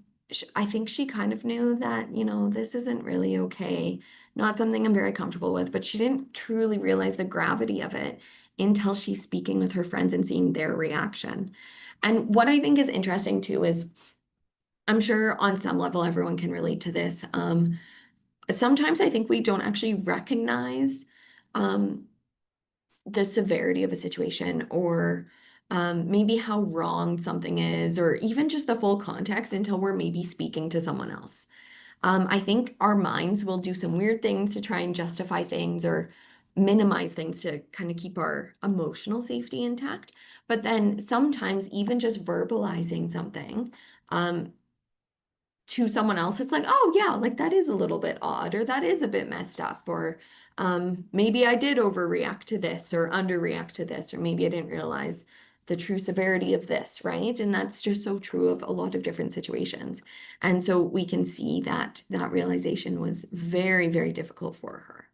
I think she kind of knew that, this isn't really okay, not something I'm very comfortable with, but she didn't truly realize the gravity of it until she's speaking with her friends and seeing their reaction. And what I think is interesting too is, I'm sure on some level everyone can relate to this. Sometimes I think we don't actually recognize the severity of a situation, or maybe how wrong something is, or even just the full context until we're maybe speaking to someone else. I think our minds will do some weird things to try and justify things or minimize things to kind of keep our emotional safety intact. But then sometimes even just verbalizing something to someone else, it's like, oh yeah, like that is a little bit odd, or that is a bit messed up, or maybe I did overreact to this or underreact to this, or maybe I didn't realize the true severity of this, right? And that's just so true of a lot of different situations. And so we can see that that realization was very, very difficult for her.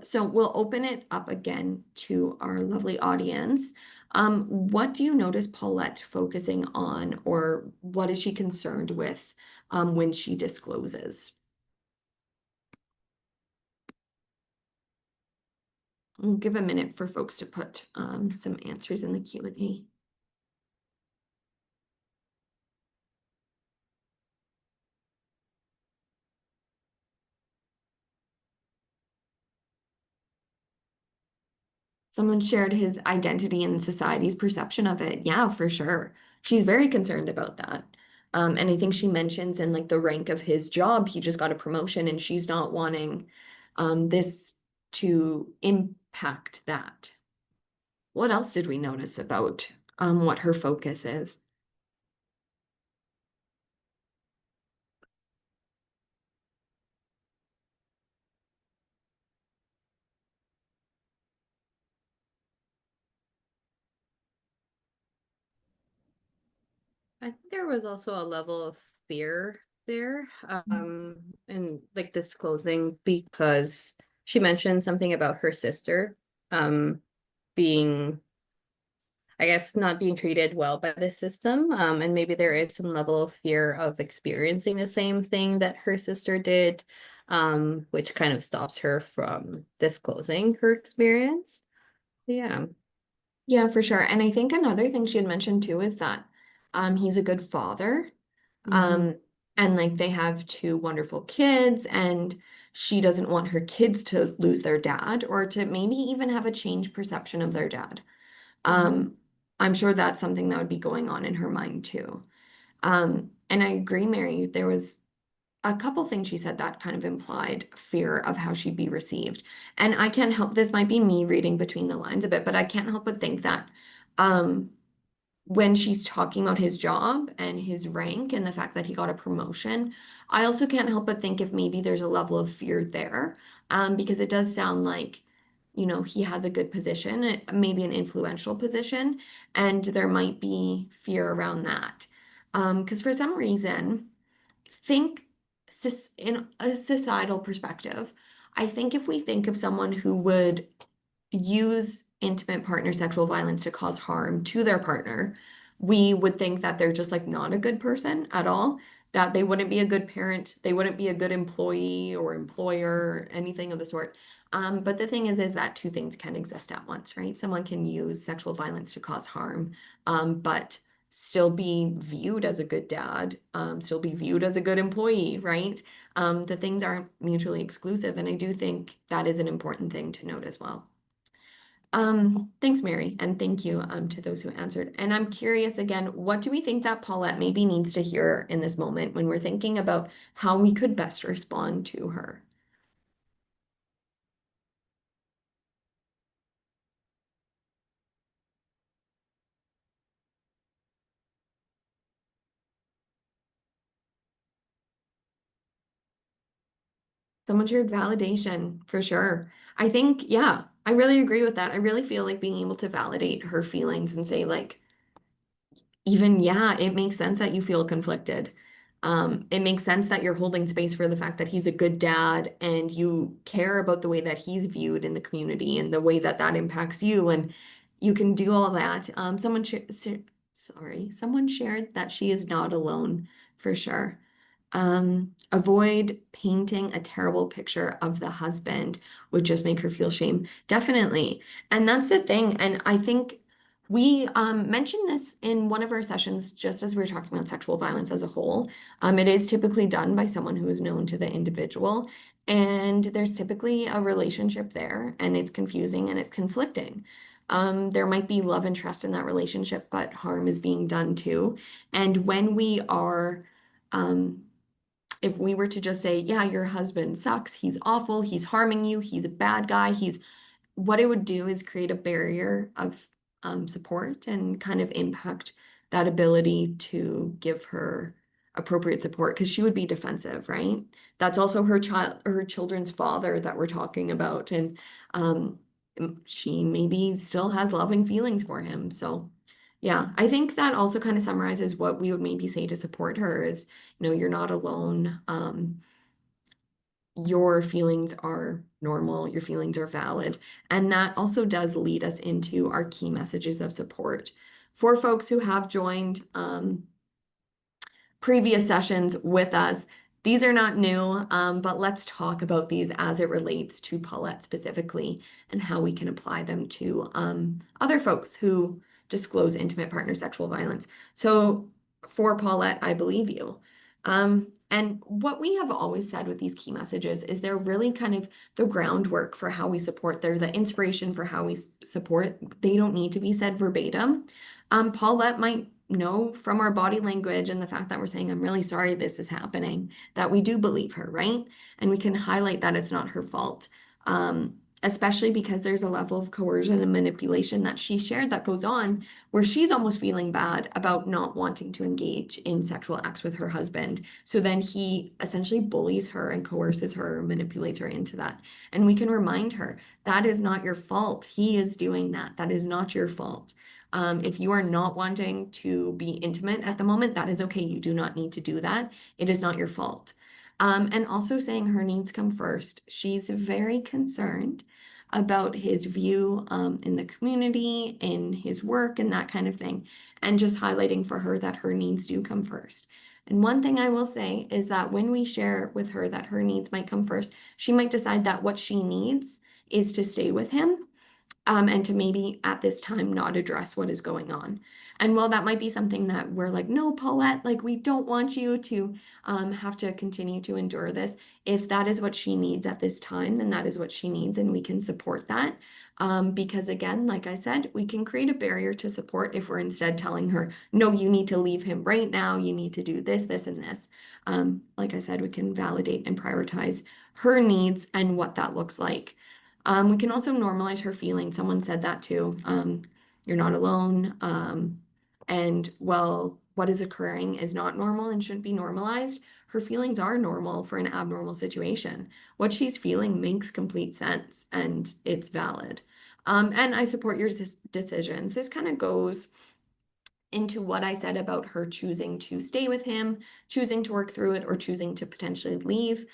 So we'll open it up again to our lovely audience. What do you notice Paulette focusing on, or what is she concerned with when she discloses? We'll give a minute for folks to put some answers in the Q&A. Someone shared his identity and society's perception of it. Yeah, for sure. She's very concerned about that. And I think she mentions in like the rank of his job, he just got a promotion, and she's not wanting this to impact that. What else did we notice about what her focus is? I think there was also a level of fear there, and like disclosing, because she mentioned something about her sister, being, I guess, not being treated well by the system. And maybe there is some level of fear of experiencing the same thing that her sister did, which kind of stops her from disclosing her experience. Yeah. Yeah, for sure. And I think another thing she had mentioned too is that he's a good father. Mhm. And like they have 2 wonderful kids, and she doesn't want her kids to lose their dad, or to maybe even have a changed perception of their dad. I'm sure that's something that would be going on in her mind too. And I agree, Mary, there was a couple things she said that kind of implied fear of how she'd be received. And I can't help, this might be me reading between the lines a bit, but I can't help but think that when she's talking about his job and his rank and the fact that he got a promotion, I also can't help but think if maybe there's a level of fear there, because it does sound like, he has a good position, maybe an influential position, and there might be fear around that. Because for some reason, think in a societal perspective, I think if we think of someone who would use intimate partner sexual violence to cause harm to their partner, we would think that they're just like not a good person at all, that they wouldn't be a good parent, they wouldn't be a good employee or employer, anything of the sort. But the thing is that two things can exist at once, right? Someone can use sexual violence to cause harm, but still be viewed as a good dad, still be viewed as a good employee, right? The things aren't mutually exclusive, and I do think that is an important thing to note as well. Thanks, Mary, and thank you to those who answered. And I'm curious again, what do we think that Paulette maybe needs to hear in this moment when we're thinking about how we could best respond to her? Someone shared validation for sure. I think, yeah, I really agree with that. I really feel like being able to validate her feelings and say, like, even, yeah, it makes sense that you feel conflicted. It makes sense that you're holding space for the fact that he's a good dad and you care about the way that he's viewed in the community and the way that that impacts you. And you can do all that. Someone shared that she is not alone for sure. Avoid painting a terrible picture of the husband would just make her feel shame. Definitely. And that's the thing. And I think we mentioned this in one of our sessions, just as we were talking about sexual violence as a whole. It is typically done by someone who is known to the individual, and there's typically a relationship there, and it's confusing and it's conflicting. There might be love and trust in that relationship, but harm is being done too. And when we are, if we were to just say, yeah, your husband sucks, he's awful, he's harming you, he's a bad guy, what it would do is create a barrier of support and kind of impact that ability to give her appropriate support because she would be defensive, right? That's also her children's father that we're talking about, and she maybe still has loving feelings for him. So yeah, I think that also kind of summarizes what we would maybe say to support her is, you're not alone. Your feelings are normal, your feelings are valid. And that also does lead us into our key messages of support. For folks who have joined previous sessions with us, these are not new, but let's talk about these as it relates to Paulette specifically and how we can apply them to other folks who disclose intimate partner sexual violence. So for Paulette, I believe you. And what we have always said with these key messages is they're really kind of the groundwork for how we support. They're the inspiration for how we support. They don't need to be said verbatim. Paulette might know from our body language and the fact that we're saying, I'm really sorry this is happening, that we do believe her, right? And we can highlight that it's not her fault. Especially because there's a level of coercion and manipulation that she shared that goes on where she's almost feeling bad about not wanting to engage in sexual acts with her husband. So then he essentially bullies her and coerces her, manipulates her into that. And we can remind her, that is not your fault. He is doing that. That is not your fault. If you are not wanting to be intimate at the moment, that is okay. You do not need to do that. It is not your fault. And also saying her needs come first. She's very concerned about his view in the community, in his work, and that kind of thing. And just highlighting for her that her needs do come first. And one thing I will say is that when we share with her that her needs might come first, she might decide that what she needs is to stay with him. and to maybe at this time not address what is going on. And while that might be something that we're like, no, Paulette, like we don't want you to have to continue to endure this. If that is what she needs at this time, then that is what she needs, and we can support that. Because again, like I said, we can create a barrier to support if we're instead telling her, no, you need to leave him right now. You need to do this, this, and this. Like I said, we can validate and prioritize her needs and what that looks like. We can also normalize her feelings. Someone said that too. You're not alone. And well, what is occurring is not normal and shouldn't be normalized. Her feelings are normal for an abnormal situation. What she's feeling makes complete sense and it's valid. And I support your decisions. This kind of goes into what I said about her choosing to stay with him, choosing to work through it, or choosing to potentially leave.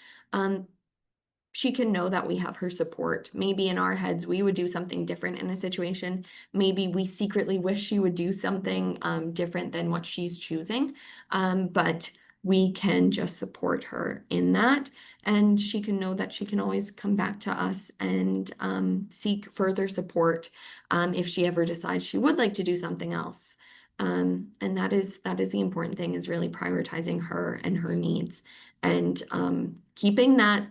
She can know that we have her support. Maybe in our heads, we would do something different in a situation. Maybe we secretly wish she would do something different than what she's choosing. But we can just support her in that. And she can know that she can always come back to us and seek further support if she ever decides she would like to do something else. And that is the important thing, is really prioritizing her and her needs, and keeping that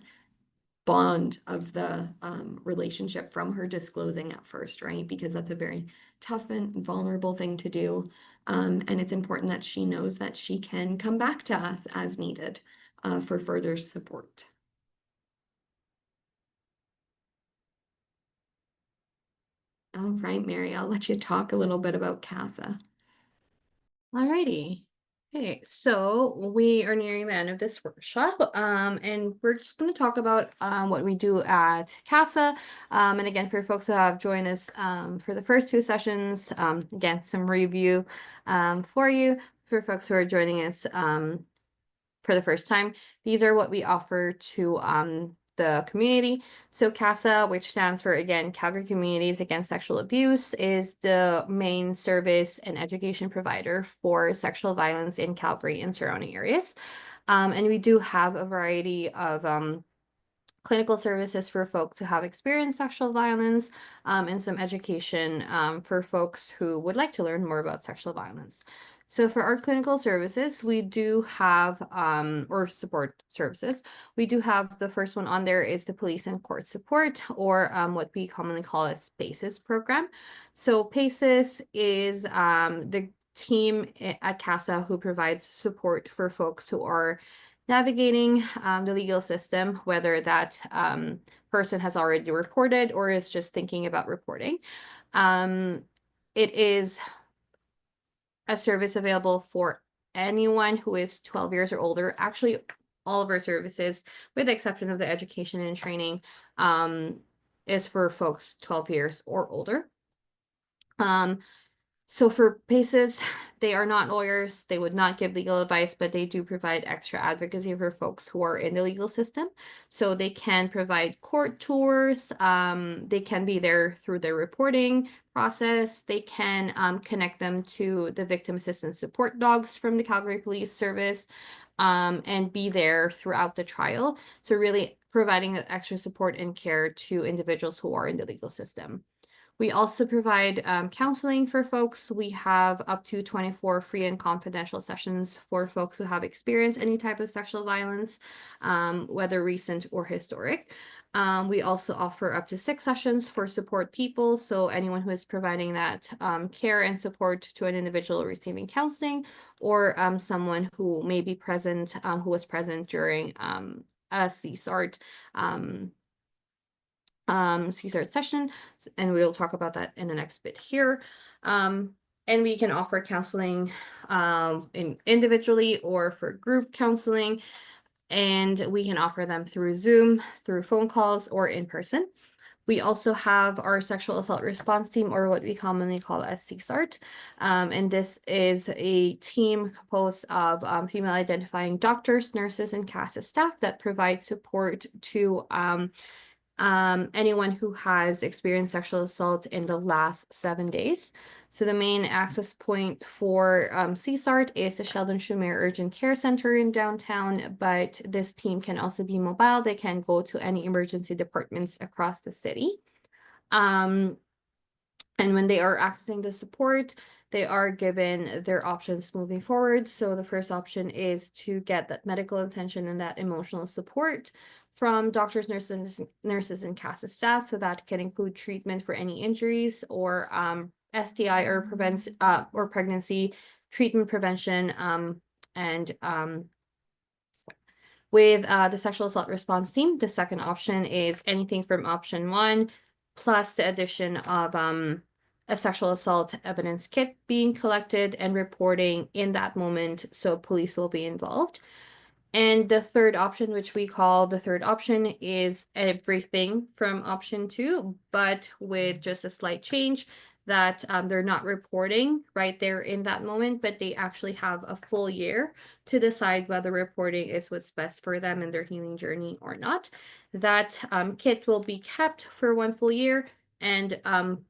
bond of the relationship from her disclosing at first, right? Because that's a very tough and vulnerable thing to do. And it's important that she knows that she can come back to us as needed for further support. All right, Mary, I'll let you talk a little bit about CASA. Alrighty. Okay, so we are nearing the end of this workshop, and we're just going to talk about what we do at CASA. And again, for folks who have joined us for the first two sessions, again, some review for you. For folks who are joining us for the first time, these are what we offer to the community. So CASA, which stands for, again, Calgary Communities Against Sexual Abuse, is the main service and education provider for sexual violence in Calgary and surrounding areas. And we do have a variety of clinical services for folks who have experienced sexual violence, and some education for folks who would like to learn more about sexual violence. So for our clinical services, we do have, or support services, we do have, the first one on there is the police and court support, or what we commonly call a PACES program. So PACES is the team at CASA who provides support for folks who are navigating the legal system, whether that person has already reported or is just thinking about reporting. It is a service available for anyone who is 12 years or older. Actually, all of our services, with the exception of the education and training, is for folks 12 years or older. So for PACES, they are not lawyers. They would not give legal advice, but they do provide extra advocacy for folks who are in the legal system. So they can provide court tours. They can be there through their reporting process. They can connect them to the victim assistance support dogs from the Calgary Police Service, and be there throughout the trial. So really providing extra support and care to individuals who are in the legal system. We also provide counseling for folks. We have up to 24 free and confidential sessions for folks who have experienced any type of sexual violence, whether recent or historic. We also offer up to 6 sessions for support people. So anyone who is providing that care and support to an individual receiving counseling, or someone who may be present, who was present during a CSART CSART session, and we'll talk about that in the next bit here. And we can offer counseling individually or for group counseling, and we can offer them through Zoom, through phone calls, or in person. We also have our sexual assault response team, or what we commonly call as CSART. And this is a team composed of female identifying doctors, nurses, and CASA staff that provide support to anyone who has experienced sexual assault in the last 7 days. So the main access point for CSART is the Sheldon Schumer Urgent Care Center in downtown, but this team can also be mobile. They can go to any emergency departments across the city. And when they are accessing the support, they are given their options moving forward. So the first option is to get that medical attention and that emotional support from doctors, nurses, and CASA staff. So that can include treatment for any injuries or STI or pregnancy treatment prevention, and with the sexual assault response team, the second option is anything from option 1, plus the addition of a sexual assault evidence kit being collected and reporting in that moment, so police will be involved. And the third option, which we call the third option, is everything from option 2, but with just a slight change that they're not reporting right there in that moment, but they actually have a full year to decide whether reporting is what's best for them in their healing journey or not. That kit will be kept for 1 full year, and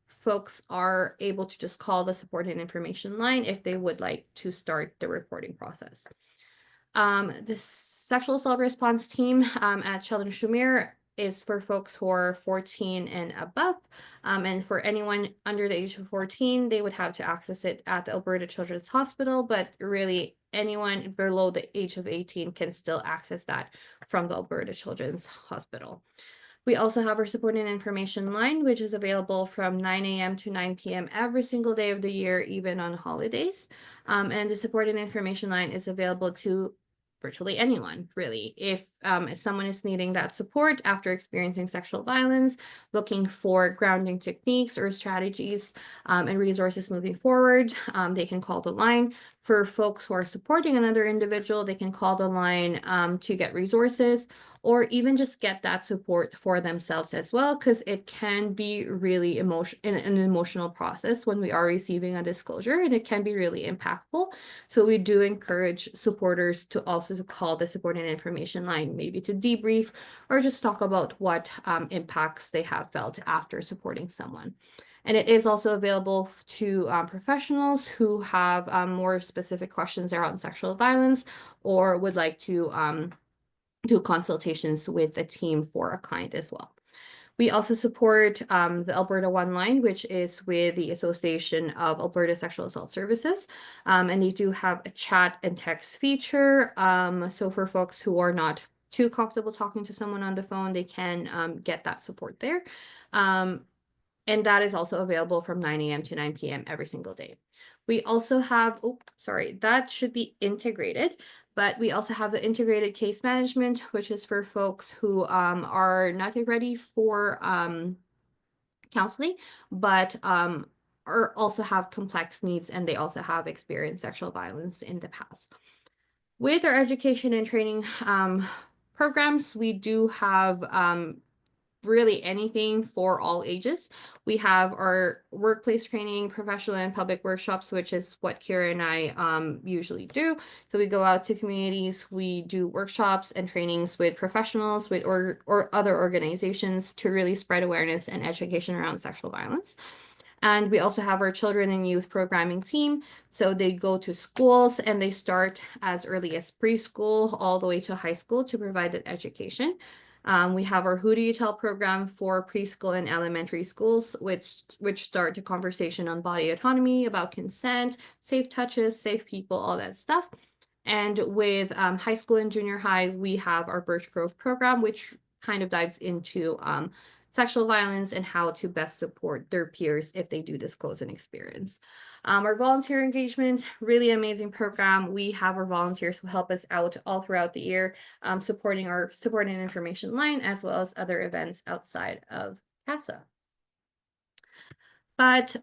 folks are able to just call the support and information line if they would like to start the reporting process. The sexual assault response team at Sheldon Schumer is for folks who are 14 and above. And for anyone under the age of 14, they would have to access it at the Alberta Children's Hospital, but really anyone below the age of 18 can still access that from the Alberta Children's Hospital. We also have our support and information line, which is available from 9 a.m. to 9 p.m. every single day of the year, even on holidays. And the support and information line is available to virtually anyone, really. If someone is needing that support after experiencing sexual violence, looking for grounding techniques or strategies and resources moving forward, they can call the line. For folks who are supporting another individual, they can call the line to get resources, or even just get that support for themselves as well, because it can be really an emotional process when we are receiving a disclosure, and it can be really impactful. So we do encourage supporters to also call the support and information line, maybe to debrief or just talk about what impacts they have felt after supporting someone. And it is also available to professionals who have more specific questions around sexual violence, or would like to do consultations with a team for a client as well. We also support the Alberta One line, which is with the Association of Alberta Sexual Assault Services. And they do have a chat and text feature. So for folks who are not too comfortable talking to someone on the phone, they can get that support there. And that is also available from 9 a.m. to 9 p.m. every single day. We also have, that should be integrated, but we also have the integrated case management, which is for folks who are not yet ready for counseling, but are also have complex needs, and they also have experienced sexual violence in the past. With our education and training programs, we do have really anything for all ages. We have our workplace training, professional and public workshops, which is what Kira and I usually do. So we go out to communities, we do workshops and trainings with professionals, with or other organizations to really spread awareness and education around sexual violence. And we also have our children and youth programming team. So they go to schools and they start as early as preschool all the way to high school to provide that education. We have our Who Do You Tell program for preschool and elementary schools, which start a conversation on body autonomy, about consent, safe touches, safe people, all that stuff. And with high school and junior high, we have our Birch Grove program, which kind of dives into sexual violence and how to best support their peers if they do disclose an experience. Our volunteer engagement, really amazing program. We have our volunteers who help us out all throughout the year, supporting our support and information line, as well as other events outside of CASA. But,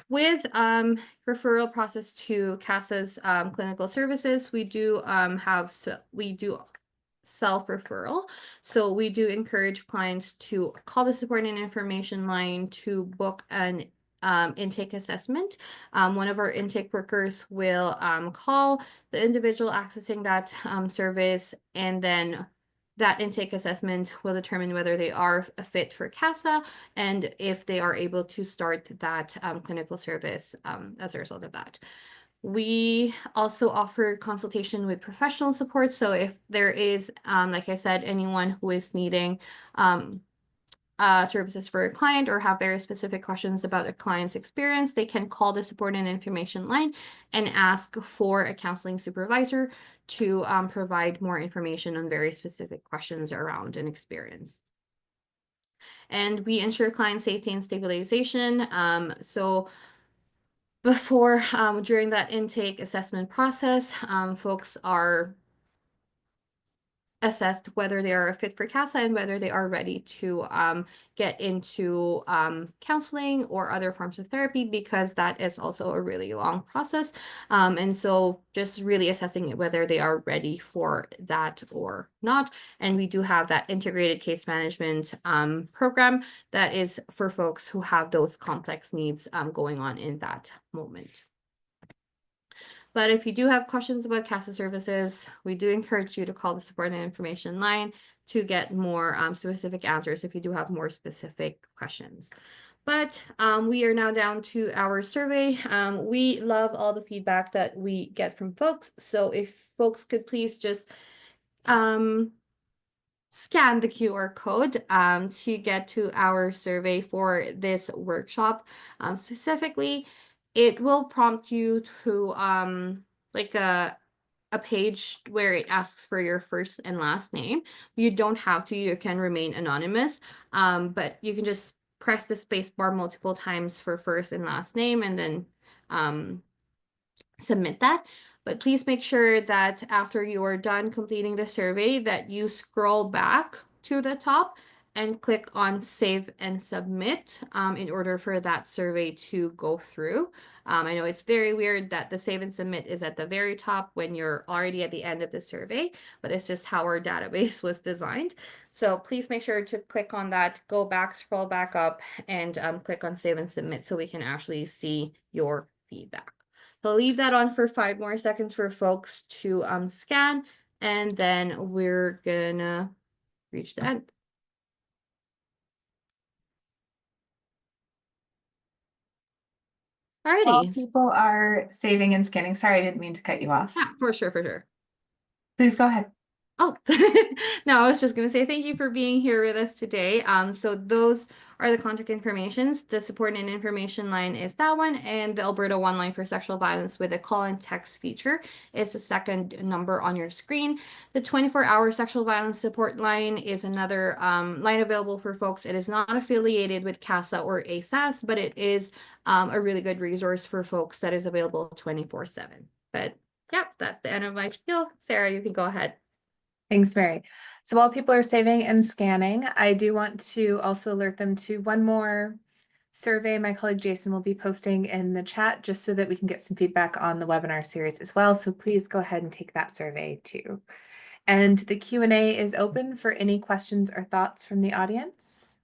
with referral process to CASA's clinical services, we do self-referral. So we do encourage clients to call the support and information line to book an intake assessment. One of our intake workers will call the individual accessing that service, and then that intake assessment will determine whether they are a fit for CASA and if they are able to start that clinical service as a result of that. We also offer consultation with professional support. So if there is, like I said, anyone who is needing services for a client or have very specific questions about a client's experience, they can call the support and information line and ask for a counseling supervisor to provide more information on very specific questions around an experience. And we ensure client safety and stabilization. So before, during that intake assessment process, folks are assessed whether they are a fit for CASA and whether they are ready to get into counseling or other forms of therapy, because that is also a really long process. And so just really assessing whether they are ready for that or not. And we do have that integrated case management program that is for folks who have those complex needs going on in that moment. But if you do have questions about CASA services, we do encourage you to call the support and information line to get more specific answers if you do have more specific questions. But we are now down to our survey. We love all the feedback that we get from folks. So if folks could please just scan the QR code to get to our survey for this workshop. Specifically, it will prompt you to like a page where it asks for your first and last name. You don't have to, you can remain anonymous, but you can just press the space bar multiple times for first and last name and then submit that. But please make sure that after you are done completing the survey that you scroll back to the top and click on save and submit in order for that survey to go through. I know it's very weird that the save and submit is at the very top when you're already at the end of the survey, but it's just how our database was designed. So please make sure to click on that, go back, scroll back up, and click on save and submit so we can actually see your feedback. I'll leave that on for 5 more seconds for folks to scan, and then we're gonna reach the end. While Alrighty. people are saving and scanning, sorry, I didn't mean to cut you off. Yeah, for sure, for sure. Please go ahead. Oh, no, I was just going to say thank you for being here with us today. So those are the contact informations. The support and information line is that one, and the Alberta One line for sexual violence with a call and text feature. It's the second number on your screen. The 24-hour sexual violence support line is another line available for folks. It is not affiliated with CASA or ASAS, but it is a really good resource for folks that is available 24/7. But yeah, that's the end of my spiel. Sarah, you can go ahead. Thanks, Mary. So while people are saving and scanning, I do want to also alert them to one more survey my colleague Jason will be posting in the chat just so that we can get some feedback on the webinar series as well. So please go ahead and take that survey too. And the Q&A is open for any questions or thoughts from the audience.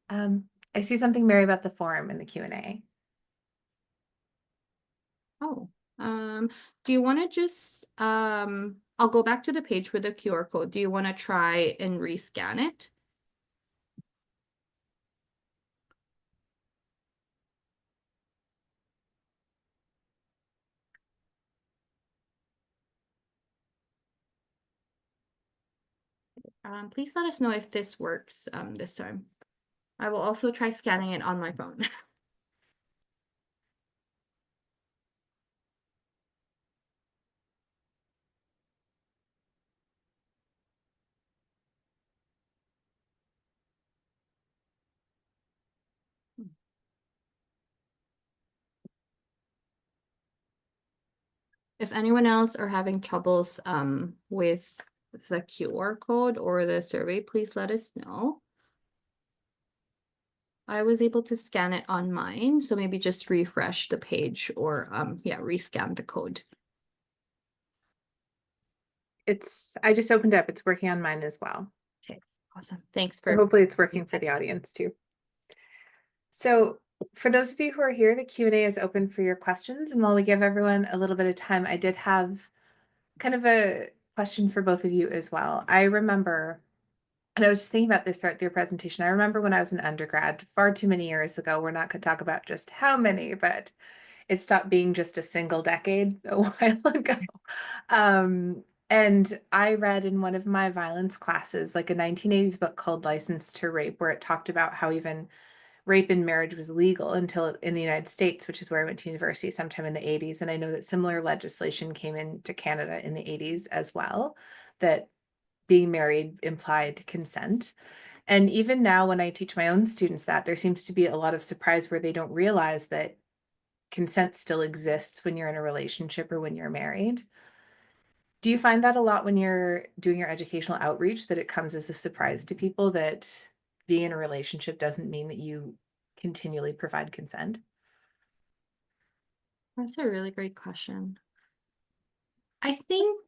I see something, Mary, about the forum in the Q&A. Oh, do you want to just, I'll go back to the page with the QR code. Do you want to try and rescan it? Please let us know if this works this time. I will also try scanning it on my phone. If anyone else are having troubles with the QR code or the survey, please let us know. I was able to scan it on mine, so maybe just refresh the page or yeah, rescan the code. I just opened up. It's working on mine as well. Okay, awesome. Thanks So for hopefully it's working for the audience too. So for those of you who are here, the Q&A is open for your questions. And while we give everyone a little bit of time, I did have kind of a question for both of you as well. I remember, and I was just thinking about this throughout your presentation. I remember when I was an undergrad, far too many years ago, we're not going to talk about just how many, but it stopped being just a single decade a while ago. And I read in one of my violence classes, like a 1980s book called License to Rape, where it talked about how even rape in marriage was legal until in the United States, which is where I went to university sometime in the 80s. And I know that similar legislation came into Canada in the 80s as well, that being married implied consent. And even now, when I teach my own students that, there seems to be a lot of surprise where they don't realize that consent still exists when you're in a relationship or when you're married. Do you find that a lot when you're doing your educational outreach, that it comes as a surprise to people that being in a relationship doesn't mean that you continually provide consent? That's a really great question. I think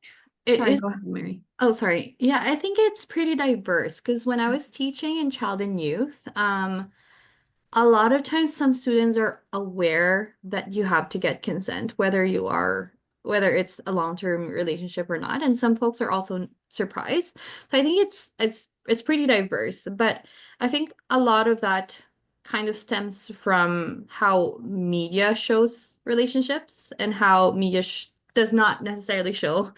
it Sorry, is. go ahead, Mary. Oh, sorry. Yeah, I think it's pretty diverse because when I was teaching in child and youth, a lot of times some students are aware that you have to get consent, whether it's a long-term relationship or not, and some folks are also surprised. So I think it's pretty diverse, but I think a lot of that kind of stems from how media shows relationships and how media sh does not necessarily show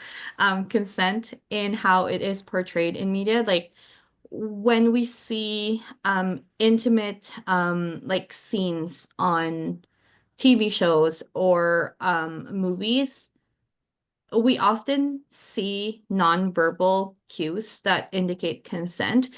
consent in how it is portrayed in media. Like when we see intimate like scenes on TV shows or movies, we often see nonverbal cues that indicate consent,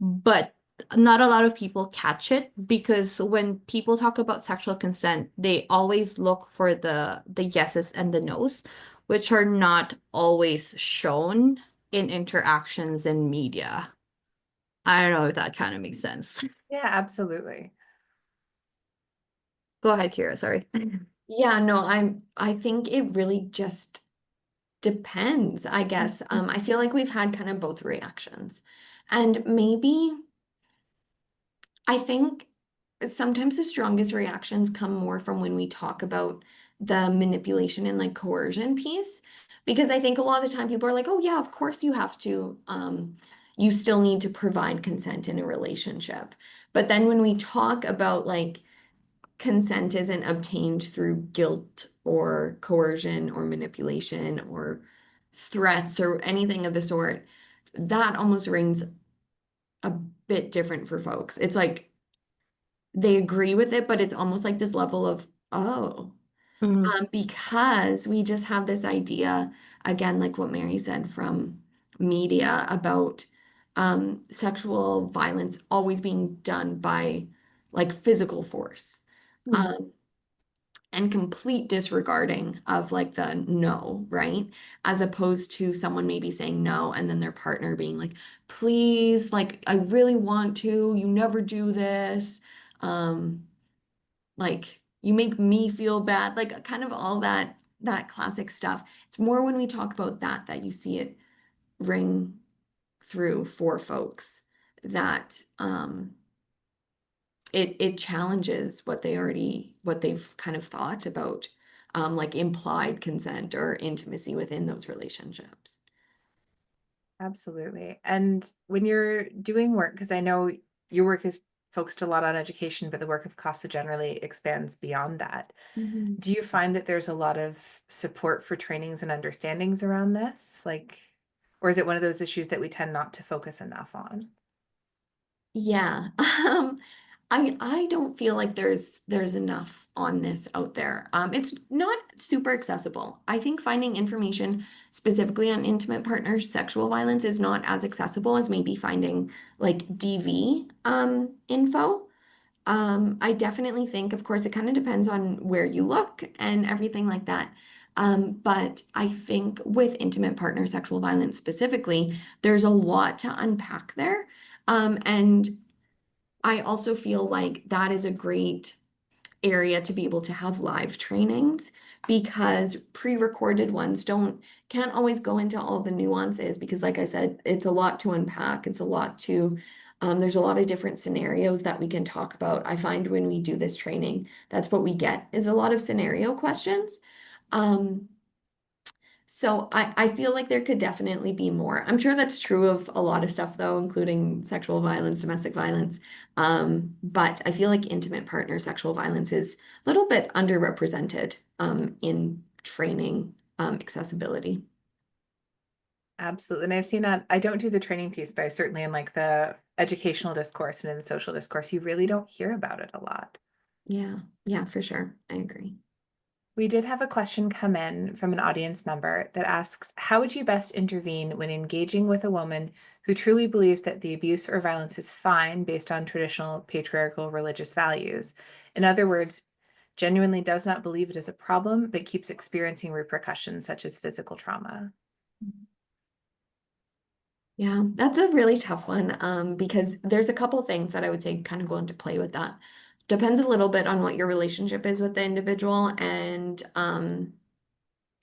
but not a lot of people catch it because when people talk about sexual consent, they always look for the yeses and the nos, which are not always shown in interactions in media. I don't know if that kind of makes sense. Yeah, absolutely. Go ahead, Kira. Sorry. Yeah, no, I think it really just depends, I guess. I feel like we've had kind of both reactions. And maybe I think sometimes the strongest reactions come more from when we talk about the manipulation and like coercion piece. Because I think a lot of the time people are like, oh yeah, of course you have to, you still need to provide consent in a relationship. But then when we talk about like consent isn't obtained through guilt or coercion or manipulation or threats or anything of the sort, that almost rings a bit different for folks. It's like they agree with it, but it's almost like this level of, oh, Mhm. because we just have this idea, again, like what Mary said from media about sexual violence always being done by like physical force. Mhm. Um, and complete disregarding of like the no, right? As opposed to someone maybe saying no and then their partner being like, please, like, I really want to, you never do this. Um, like you make me feel bad, like kind of all that classic stuff. It's more when we talk about that you see it ring through for folks that it challenges what they've kind of thought about like implied consent or intimacy within those relationships. Absolutely. And when you're doing work, because I know your work is focused a lot on education, but the work of CASA generally expands beyond that. Mhm. Do you find that there's a lot of support for trainings and understandings around this? Like, or is it one of those issues that we tend not to focus enough on? Yeah. I don't feel like there's enough on this out there. It's not super accessible. I think finding information specifically on intimate partners sexual violence is not as accessible as maybe finding like DV info. I definitely think, of course, it kind of depends on where you look and everything like that. But I think with intimate partner sexual violence specifically, there's a lot to unpack there. And I also feel like that is a great area to be able to have live trainings because pre-recorded ones don't can't always go into all the nuances because like I said, it's a lot to unpack. It's a lot to there's a lot of different scenarios that we can talk about. I find when we do this training, that's what we get is a lot of scenario questions. Um, so I feel like there could definitely be more. I'm sure that's true of a lot of stuff though, including sexual violence, domestic violence. But I feel like intimate partner sexual violence is a little bit underrepresented in training accessibility. Absolutely. And I've seen that. I don't do the training piece, but I certainly in like the educational discourse and in the social discourse, you really don't hear about it a lot. Yeah, yeah, for sure. I agree. We did have a question come in from an audience member that asks, how would you best intervene when engaging with a woman who truly believes that the abuse or violence is fine based on traditional patriarchal religious values? In other words, genuinely does not believe it is a problem, but keeps experiencing repercussions such as physical trauma. Yeah, that's a really tough one, because there's a couple things that I would say kind of go into play with that. Depends a little bit on what your relationship is with the individual and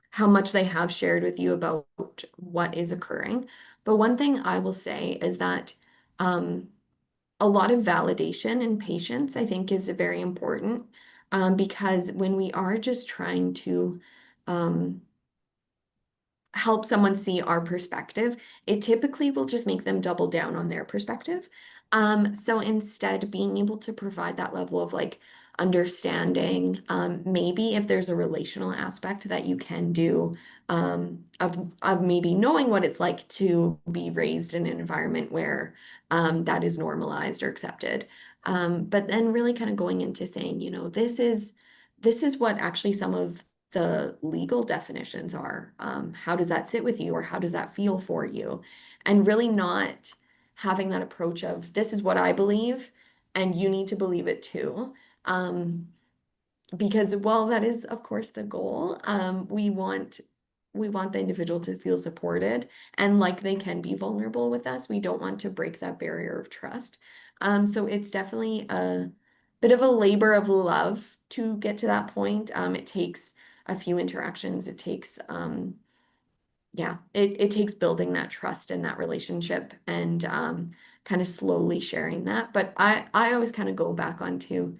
how much they have shared with you about what is occurring. But one thing I will say is that um, a lot of validation and patience, I think, is very important, because when we are just trying to um, help someone see our perspective, it typically will just make them double down on their perspective. So instead, being able to provide that level of like understanding, maybe if there's a relational aspect that you can do, of maybe knowing what it's like to be raised in an environment where that is normalized or accepted. But then really kind of going into saying, you know, this is what actually some of the legal definitions are. How does that sit with you, or how does that feel for you? And really not having that approach of this is what I believe, and you need to believe it too. Um, because while that is, of course, the goal, we want the individual to feel supported and like they can be vulnerable with us. We don't want to break that barrier of trust. So it's definitely a bit of a labor of love to get to that point. It takes a few interactions. It takes yeah, it takes building that trust in that relationship and kind of slowly sharing that. But I always kind of go back onto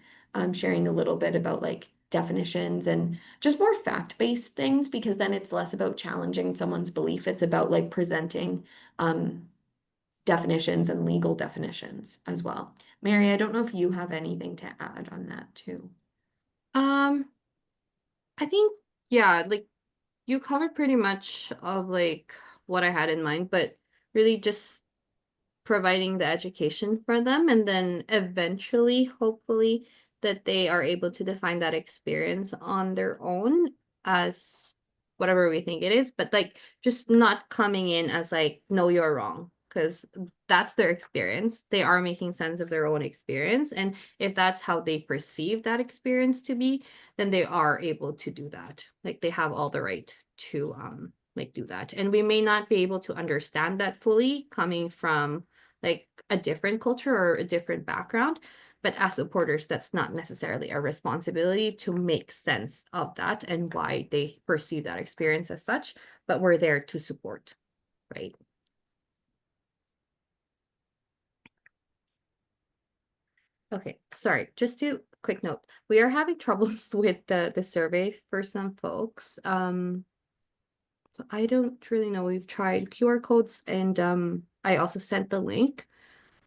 sharing a little bit about like definitions and just more fact-based things, because then it's less about challenging someone's belief. It's about like presenting um, definitions and legal definitions as well. Mary, I don't know if you have anything to add on that too. Um, I think, yeah, like you covered pretty much of like what I had in mind, but really just providing the education for them, and then eventually, hopefully, that they are able to define that experience on their own as whatever we think it is, but like just not coming in as like, no, you're wrong, because that's their experience. They are making sense of their own experience, and if that's how they perceive that experience to be, then they are able to do that. Like they have all the right to like do that, and we may not be able to understand that fully coming from like a different culture or a different background. But as supporters, that's not necessarily our responsibility to make sense of that and why they perceive that experience as such, but we're there to support, right? Okay, sorry, just to quick note, we are having troubles with the survey for some folks. So I don't really know. We've tried QR codes, and I also sent the link,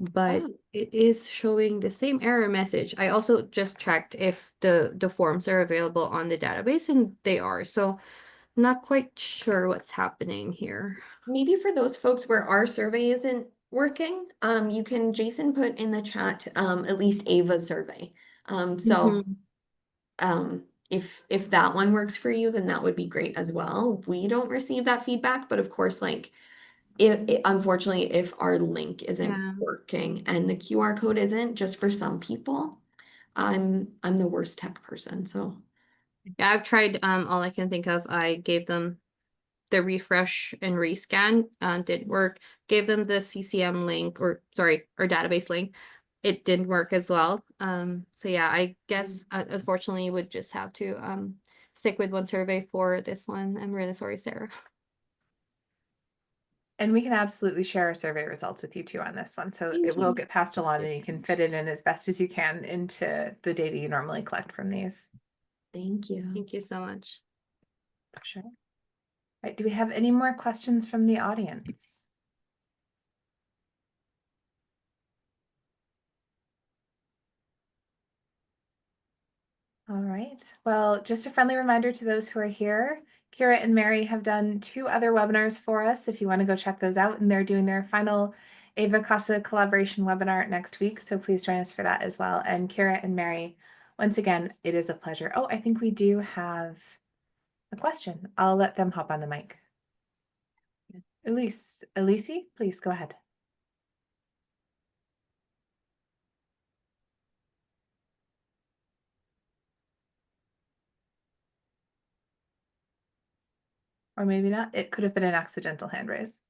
but Oh. it is showing the same error message. I also just checked if the forms are available on the database, and they are. So not quite sure what's happening here. Maybe for those folks where our survey isn't working, you can, Jason put in the chat, at least Ava's survey. So Mhm. if that one works for you, then that would be great as well. We don't receive that feedback, but of course, like unfortunately, if our link isn't Yeah. working and the QR code isn't, just for some people, I'm the worst tech person, so. Yeah, I've tried all I can think of. I gave them the refresh and rescan, didn't work. Gave them the CCM link, or sorry, or database link. It didn't work as well. So yeah, I guess unfortunately would just have to stick with one survey for this one. I'm really sorry, Sarah. And we can absolutely share our survey results with you too on this one. So Thank it will you. get passed along and you can fit it in as best as you can into the data you normally collect from these. Thank you. Thank you so much. Sure. All right, do we have any more questions from the audience? All right. Well, just a friendly reminder to those who are here, Kira and Mary have done 2 other webinars for us if you want to go check those out, and they're doing their final Ava CASA collaboration webinar next week, so please join us for that as well. And Kira and Mary, once again, it is a pleasure. Oh, I think we do have a question. I'll let them hop on the mic. Elise, please go ahead. Or maybe not. It could have been an accidental hand raise.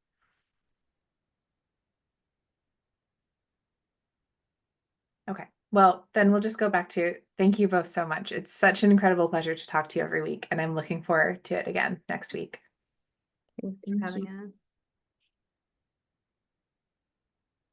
Okay, well, then we'll just go back to thank you both so much. It's such an incredible pleasure to talk to you every week, and I'm looking forward to it again next week. Thanks for having us.